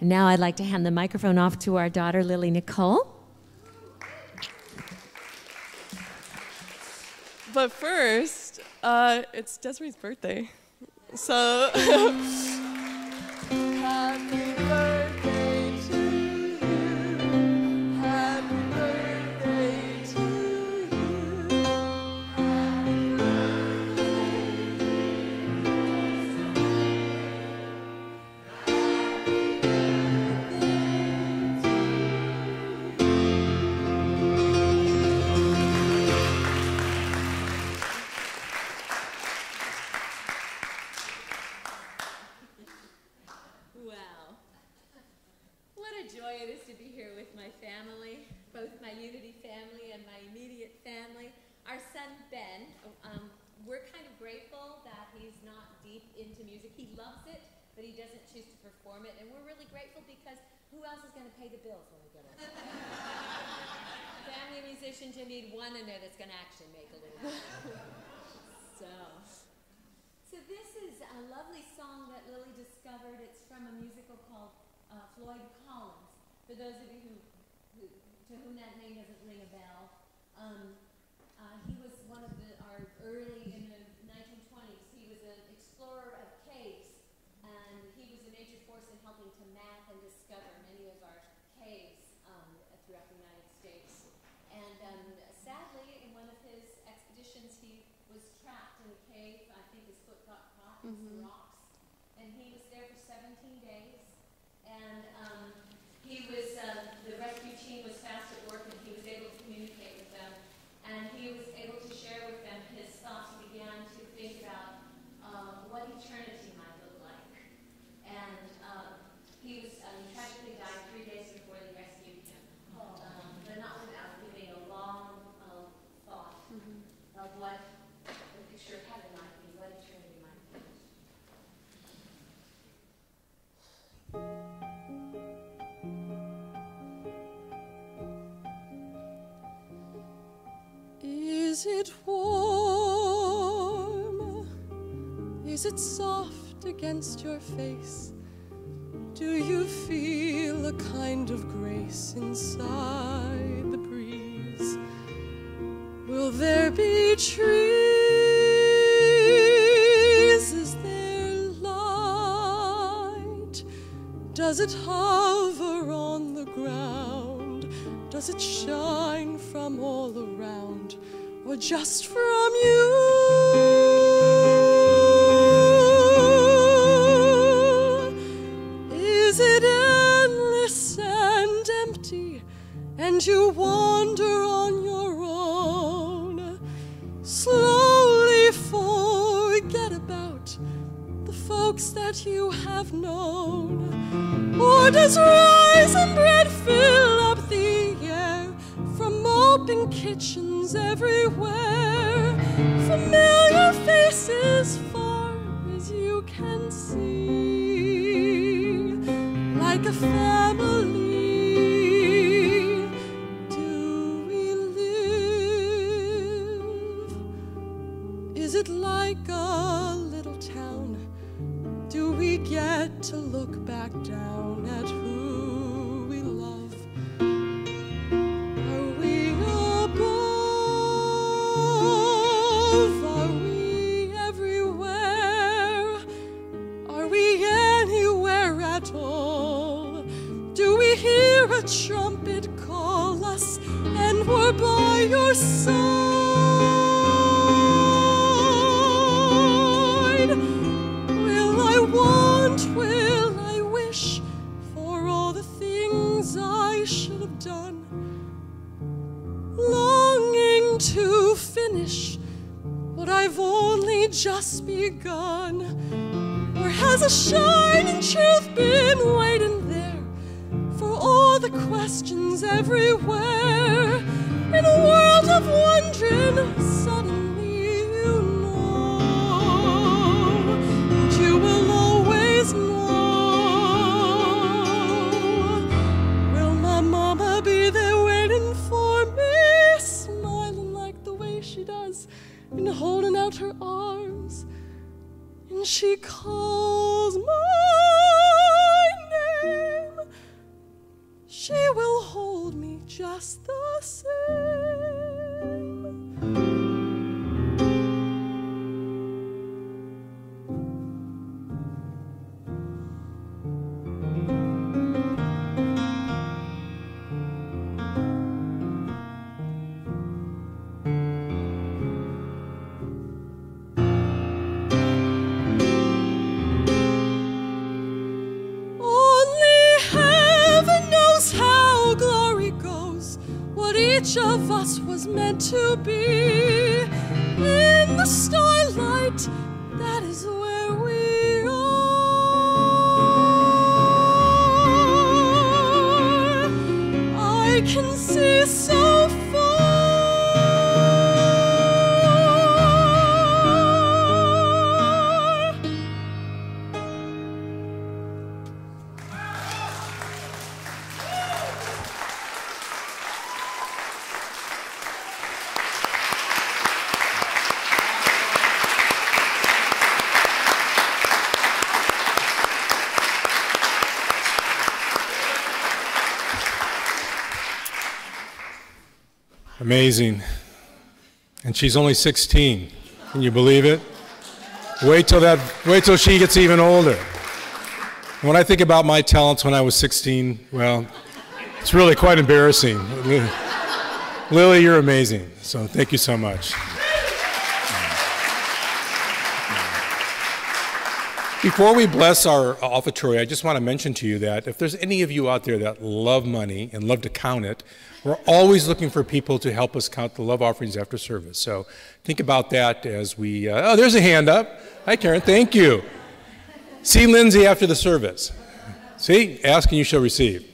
Speaker 1: And now I'd like to hand the microphone off to our daughter, Lily Nicole.
Speaker 5: But first, it's Desiree's birthday. So, happy birthday to you. Happy birthday to you.
Speaker 1: Wow. What a joy it is to be here with my family, both my Unity family and my immediate family. Our son, Ben, we're kind of grateful that he's not deep into music. He loves it, but he doesn't choose to perform it. And we're really grateful because who else is going to pay the bills when we get older? Family musicians, you need one in there that's going to actually make a little bit. So this is a lovely song that Lily discovered. It's from a musical called Floyd Collins. For those of you to whom that name doesn't ring a bell, he was one of our early, in the 1920s, he was an explorer of caves, and he was a major force in helping to map and discover many of our caves throughout the United States. And sadly, in one of his expeditions, he was trapped in a cave. I think his foot got caught in some rocks, and he was there for 17 days. And he was, the rescue team was fast at work, and he was able to communicate with them. And he was able to share with them his thoughts. He began to think about what eternity might look like. And he was tragically died 3 days before they rescued him, but not without giving a long thought of what the picture of heaven might be, what eternity might be.
Speaker 5: Is it warm? Is it soft against your face? Do you feel a kind of grace inside the breeze? Will there be trees? Is there light? Does it hover on the ground? Does it shine from all around, or just from you? Is it endless and empty, and you wander on your own? Slowly forget about the folks that you have known. Or does rice and bread fill up the air from open kitchens questions everywhere, familiar faces far as you can see, like a family. Do we live? Is it like a little town? Do we get to look back down at who we love? Are we above? Are we everywhere? Are we anywhere at all? Do we hear a trumpet call us and we're by your side? Will I want, will I wish for all the things I should have done? Longing to finish what I've only just begun. Or has a shining truth been waiting there for all the questions everywhere? In a world of wondering, suddenly you know, and you will always know. Will my mama be there waiting for me, smiling like the way she does, and holding out her arms, and she calls my name? She will hold me just the same. Each of us was meant to be in the starlight. That is where we are. I can see so far.
Speaker 3: Amazing. And she's only 16. Can you believe it? Wait till she gets even older. When I think about my talents when I was 16, well, it's really quite embarrassing. Lily, you're amazing. So thank you so much. Before we bless our offertory, I just want to mention to you that if there's any of you out there that love money and love to count it, we're always looking for people to help us count the love offerings after service. So think about that as we, oh, there's a hand up. Hi, Karen, thank you. See Lindsay after the service. See, ask and you shall receive.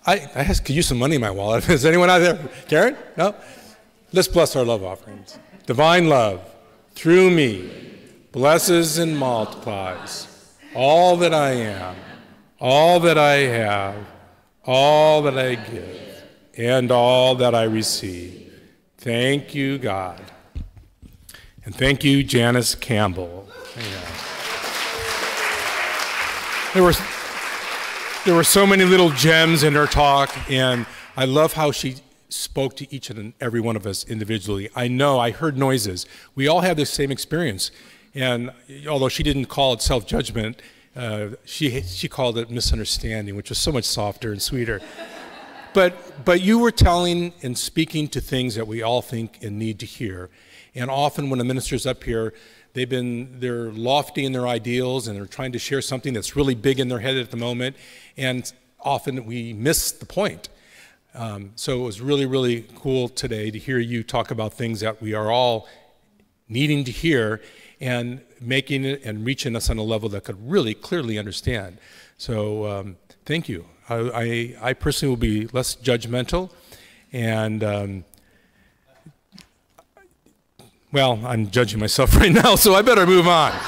Speaker 3: I could use some money in my wallet. Is anyone out there? Karen? No? Let's bless our love offerings. Divine love, through me, blesses and multiplies all that I am, all that I have, all that I give, and all that I receive. Thank you, God. And thank you, Janice Campbell. Yeah. There were so many little gems in her talk, and I love how she spoke to each and every one of us individually. I heard noises. We all have the same experience. And although she didn't call it self-judgment, she called it misunderstanding, which was so much softer and sweeter. But you were telling and speaking to things that we all think and need to hear. And often when a minister's up here, they're lofty in their ideals and they're trying to share something that's really big in their head at the moment. And often we miss the point. So it was really, really cool today to hear you talk about things that we are all needing to hear and making it and reaching us on a level that could really clearly understand. So thank you. I personally will be less judgmental, and Well, I'm judging myself right now, so I better move on.
Speaker 1: I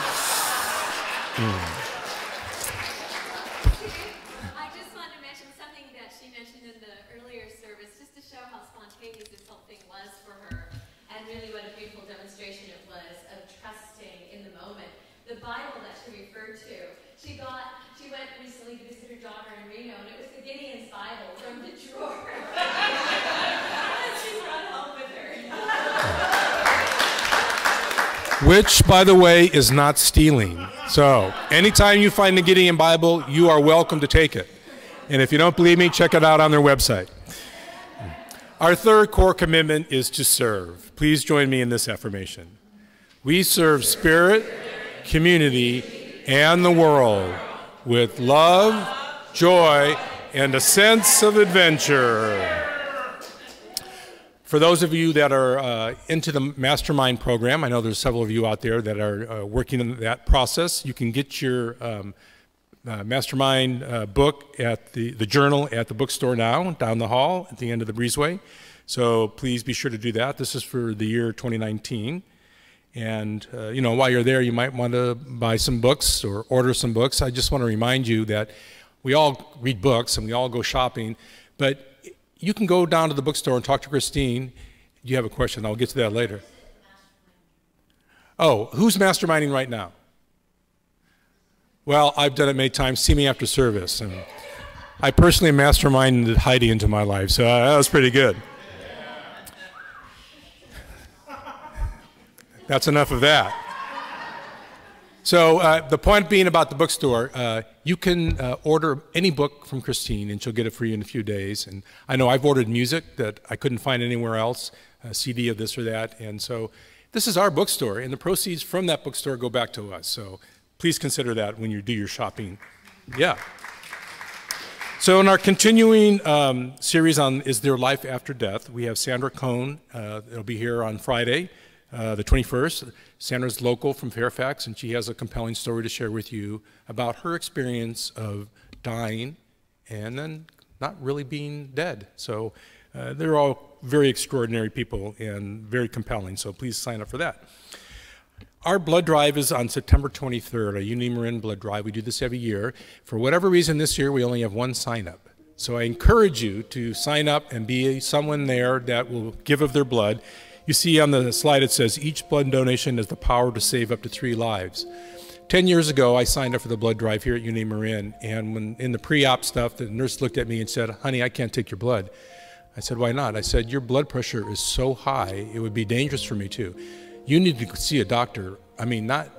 Speaker 1: just wanted to mention something that she mentioned in the earlier service, just to show how spontaneous this whole thing was for her, and really what a beautiful demonstration it was of trusting in the moment. The Bible that she referred to, she went recently to visit her daughter in Reno, and it was the Gideon's Bible from the drawer. She brought home with her.
Speaker 3: Which, by the way, is not stealing. So anytime you find the Gideon Bible, you are welcome to take it. And if you don't believe me, check it out on their website. Our third core commitment is to serve. Please join me in this affirmation. We serve spirit, community, and the world with love, joy, and a sense of adventure. For those of you that are into the Mastermind program, I know there's several of you out there that are working in that process. You can get your Mastermind book at the journal at the bookstore now, down the hall at the end of the breezeway. So please be sure to do that. This is for the year 2019. And, while you're there, you might want to buy some books or order some books. I just want to remind you that we all read books and we all go shopping, but you can go down to the bookstore and talk to Christine. You have a question. I'll get to that later. Oh, who's masterminding right now? Well, I've done it many times. See me after service. And I personally masterminded Heidi into my life, so that was pretty good. That's enough of that. So the point being about the bookstore, you can order any book from Christine, and she'll get it for you in a few days. And I know I've ordered music that I couldn't find anywhere else, a CD of this or that. And so this is our bookstore, and the proceeds from that bookstore go back to us. So please consider that when you do your shopping. Yeah. So in our continuing series on Is There Life After Death, we have Sandra Cohn. It'll be here on Friday, the 21st. Sandra's local from Fairfax, and she has a compelling story to share with you about her experience of dying and then not really being dead. So they're all very extraordinary people and very compelling, so please sign up for that. Our blood drive is on September 23rd, a Unity Marin blood drive. We do this every year. For whatever reason this year, we only have one sign up. So I encourage you to sign up and be someone there that will give of their blood. You see on the slide it says each blood donation has the power to save up to 3 lives. 10 years ago, I signed up for the blood drive here at Unity Marin, and when in the pre-op stuff, the nurse looked at me and said, "Honey, I can't take your blood." I said, "Why not?" I said, "Your blood pressure is so high, it would be dangerous for me too. You need to see a doctor. I mean, not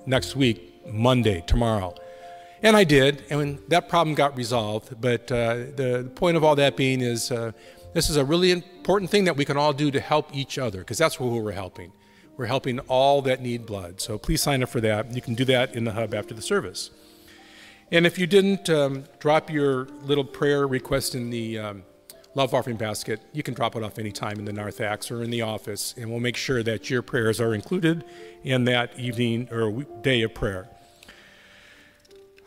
Speaker 3: next week, Monday, tomorrow." And I did, and that problem got resolved. But the point of all that being is this is a really important thing that we can all do to help each other, because that's who we're helping. We're helping all that need blood. So please sign up for that. You can do that in the hub after the service. And if you didn't drop your little prayer request in the love offering basket, you can drop it off anytime in the narthex or in the office, and we'll make sure that your prayers are included in that evening or day of prayer.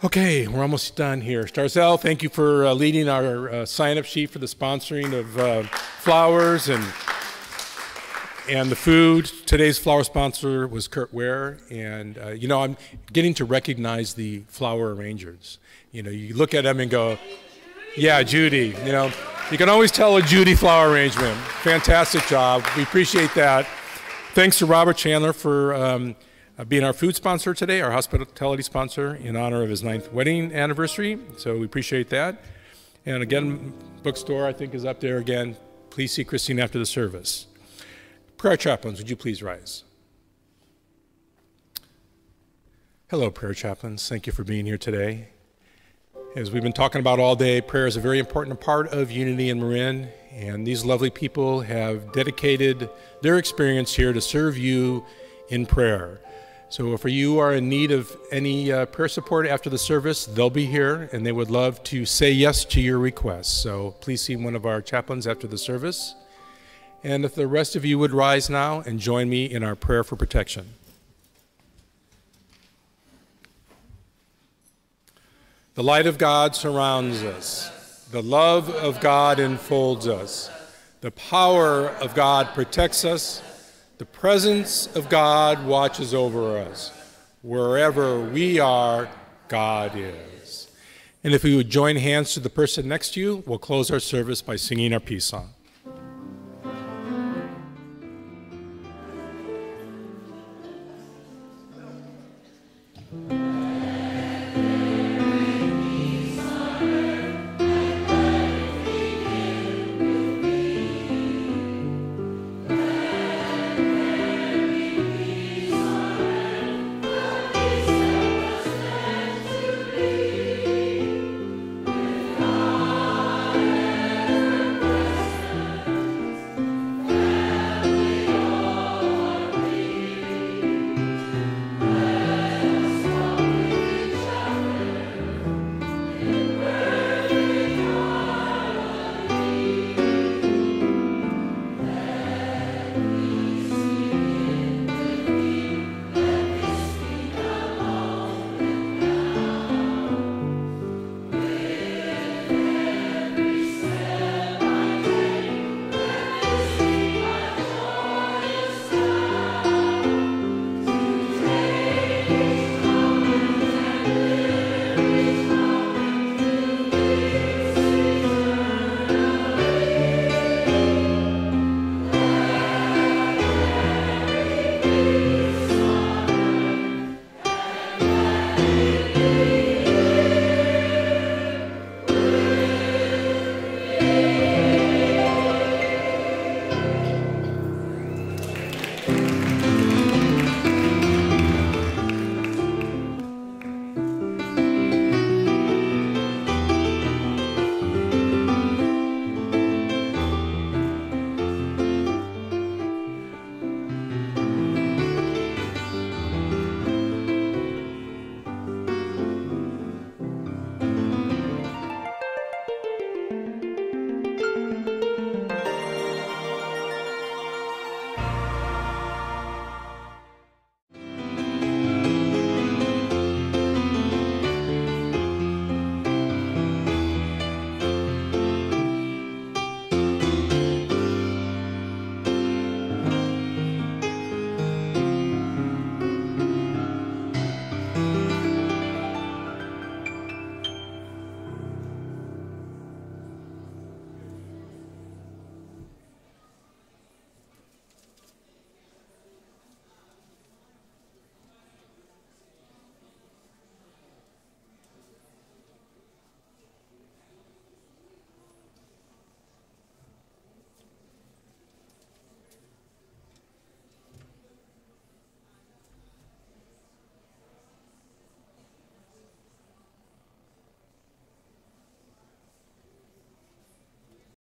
Speaker 3: Okay, we're almost done here. Starzell, thank you for leading our sign-up sheet for the sponsoring of flowers and the food. Today's flower sponsor was Kurt Ware, and I'm getting to recognize the flower arrangers. You look at them and go, yeah, Judy. You can always tell a Judy flower arrangement. Fantastic job. We appreciate that. Thanks to Robert Chandler for being our food sponsor today, our hospitality sponsor in honor of his 9th wedding anniversary. So we appreciate that. And again, bookstore, I think, is up there again. Please see Christine after the service. Prayer chaplains, would you please rise? Hello, prayer chaplains. Thank you for being here today. As we've been talking about all day, prayer is a very important part of Unity in Marin, and these lovely people have dedicated their experience here to serve you in prayer. So if you are in need of any prayer support after the service, they'll be here, and they would love to say yes to your requests. So please see one of our chaplains after the service. And if the rest of you would rise now and join me in our prayer for protection. The light of God surrounds us. The love of God enfolds us. The power of God protects us. The presence of God watches over us. Wherever we are, God is. And if we would join hands to the person next to you, we'll close our service by singing our peace song.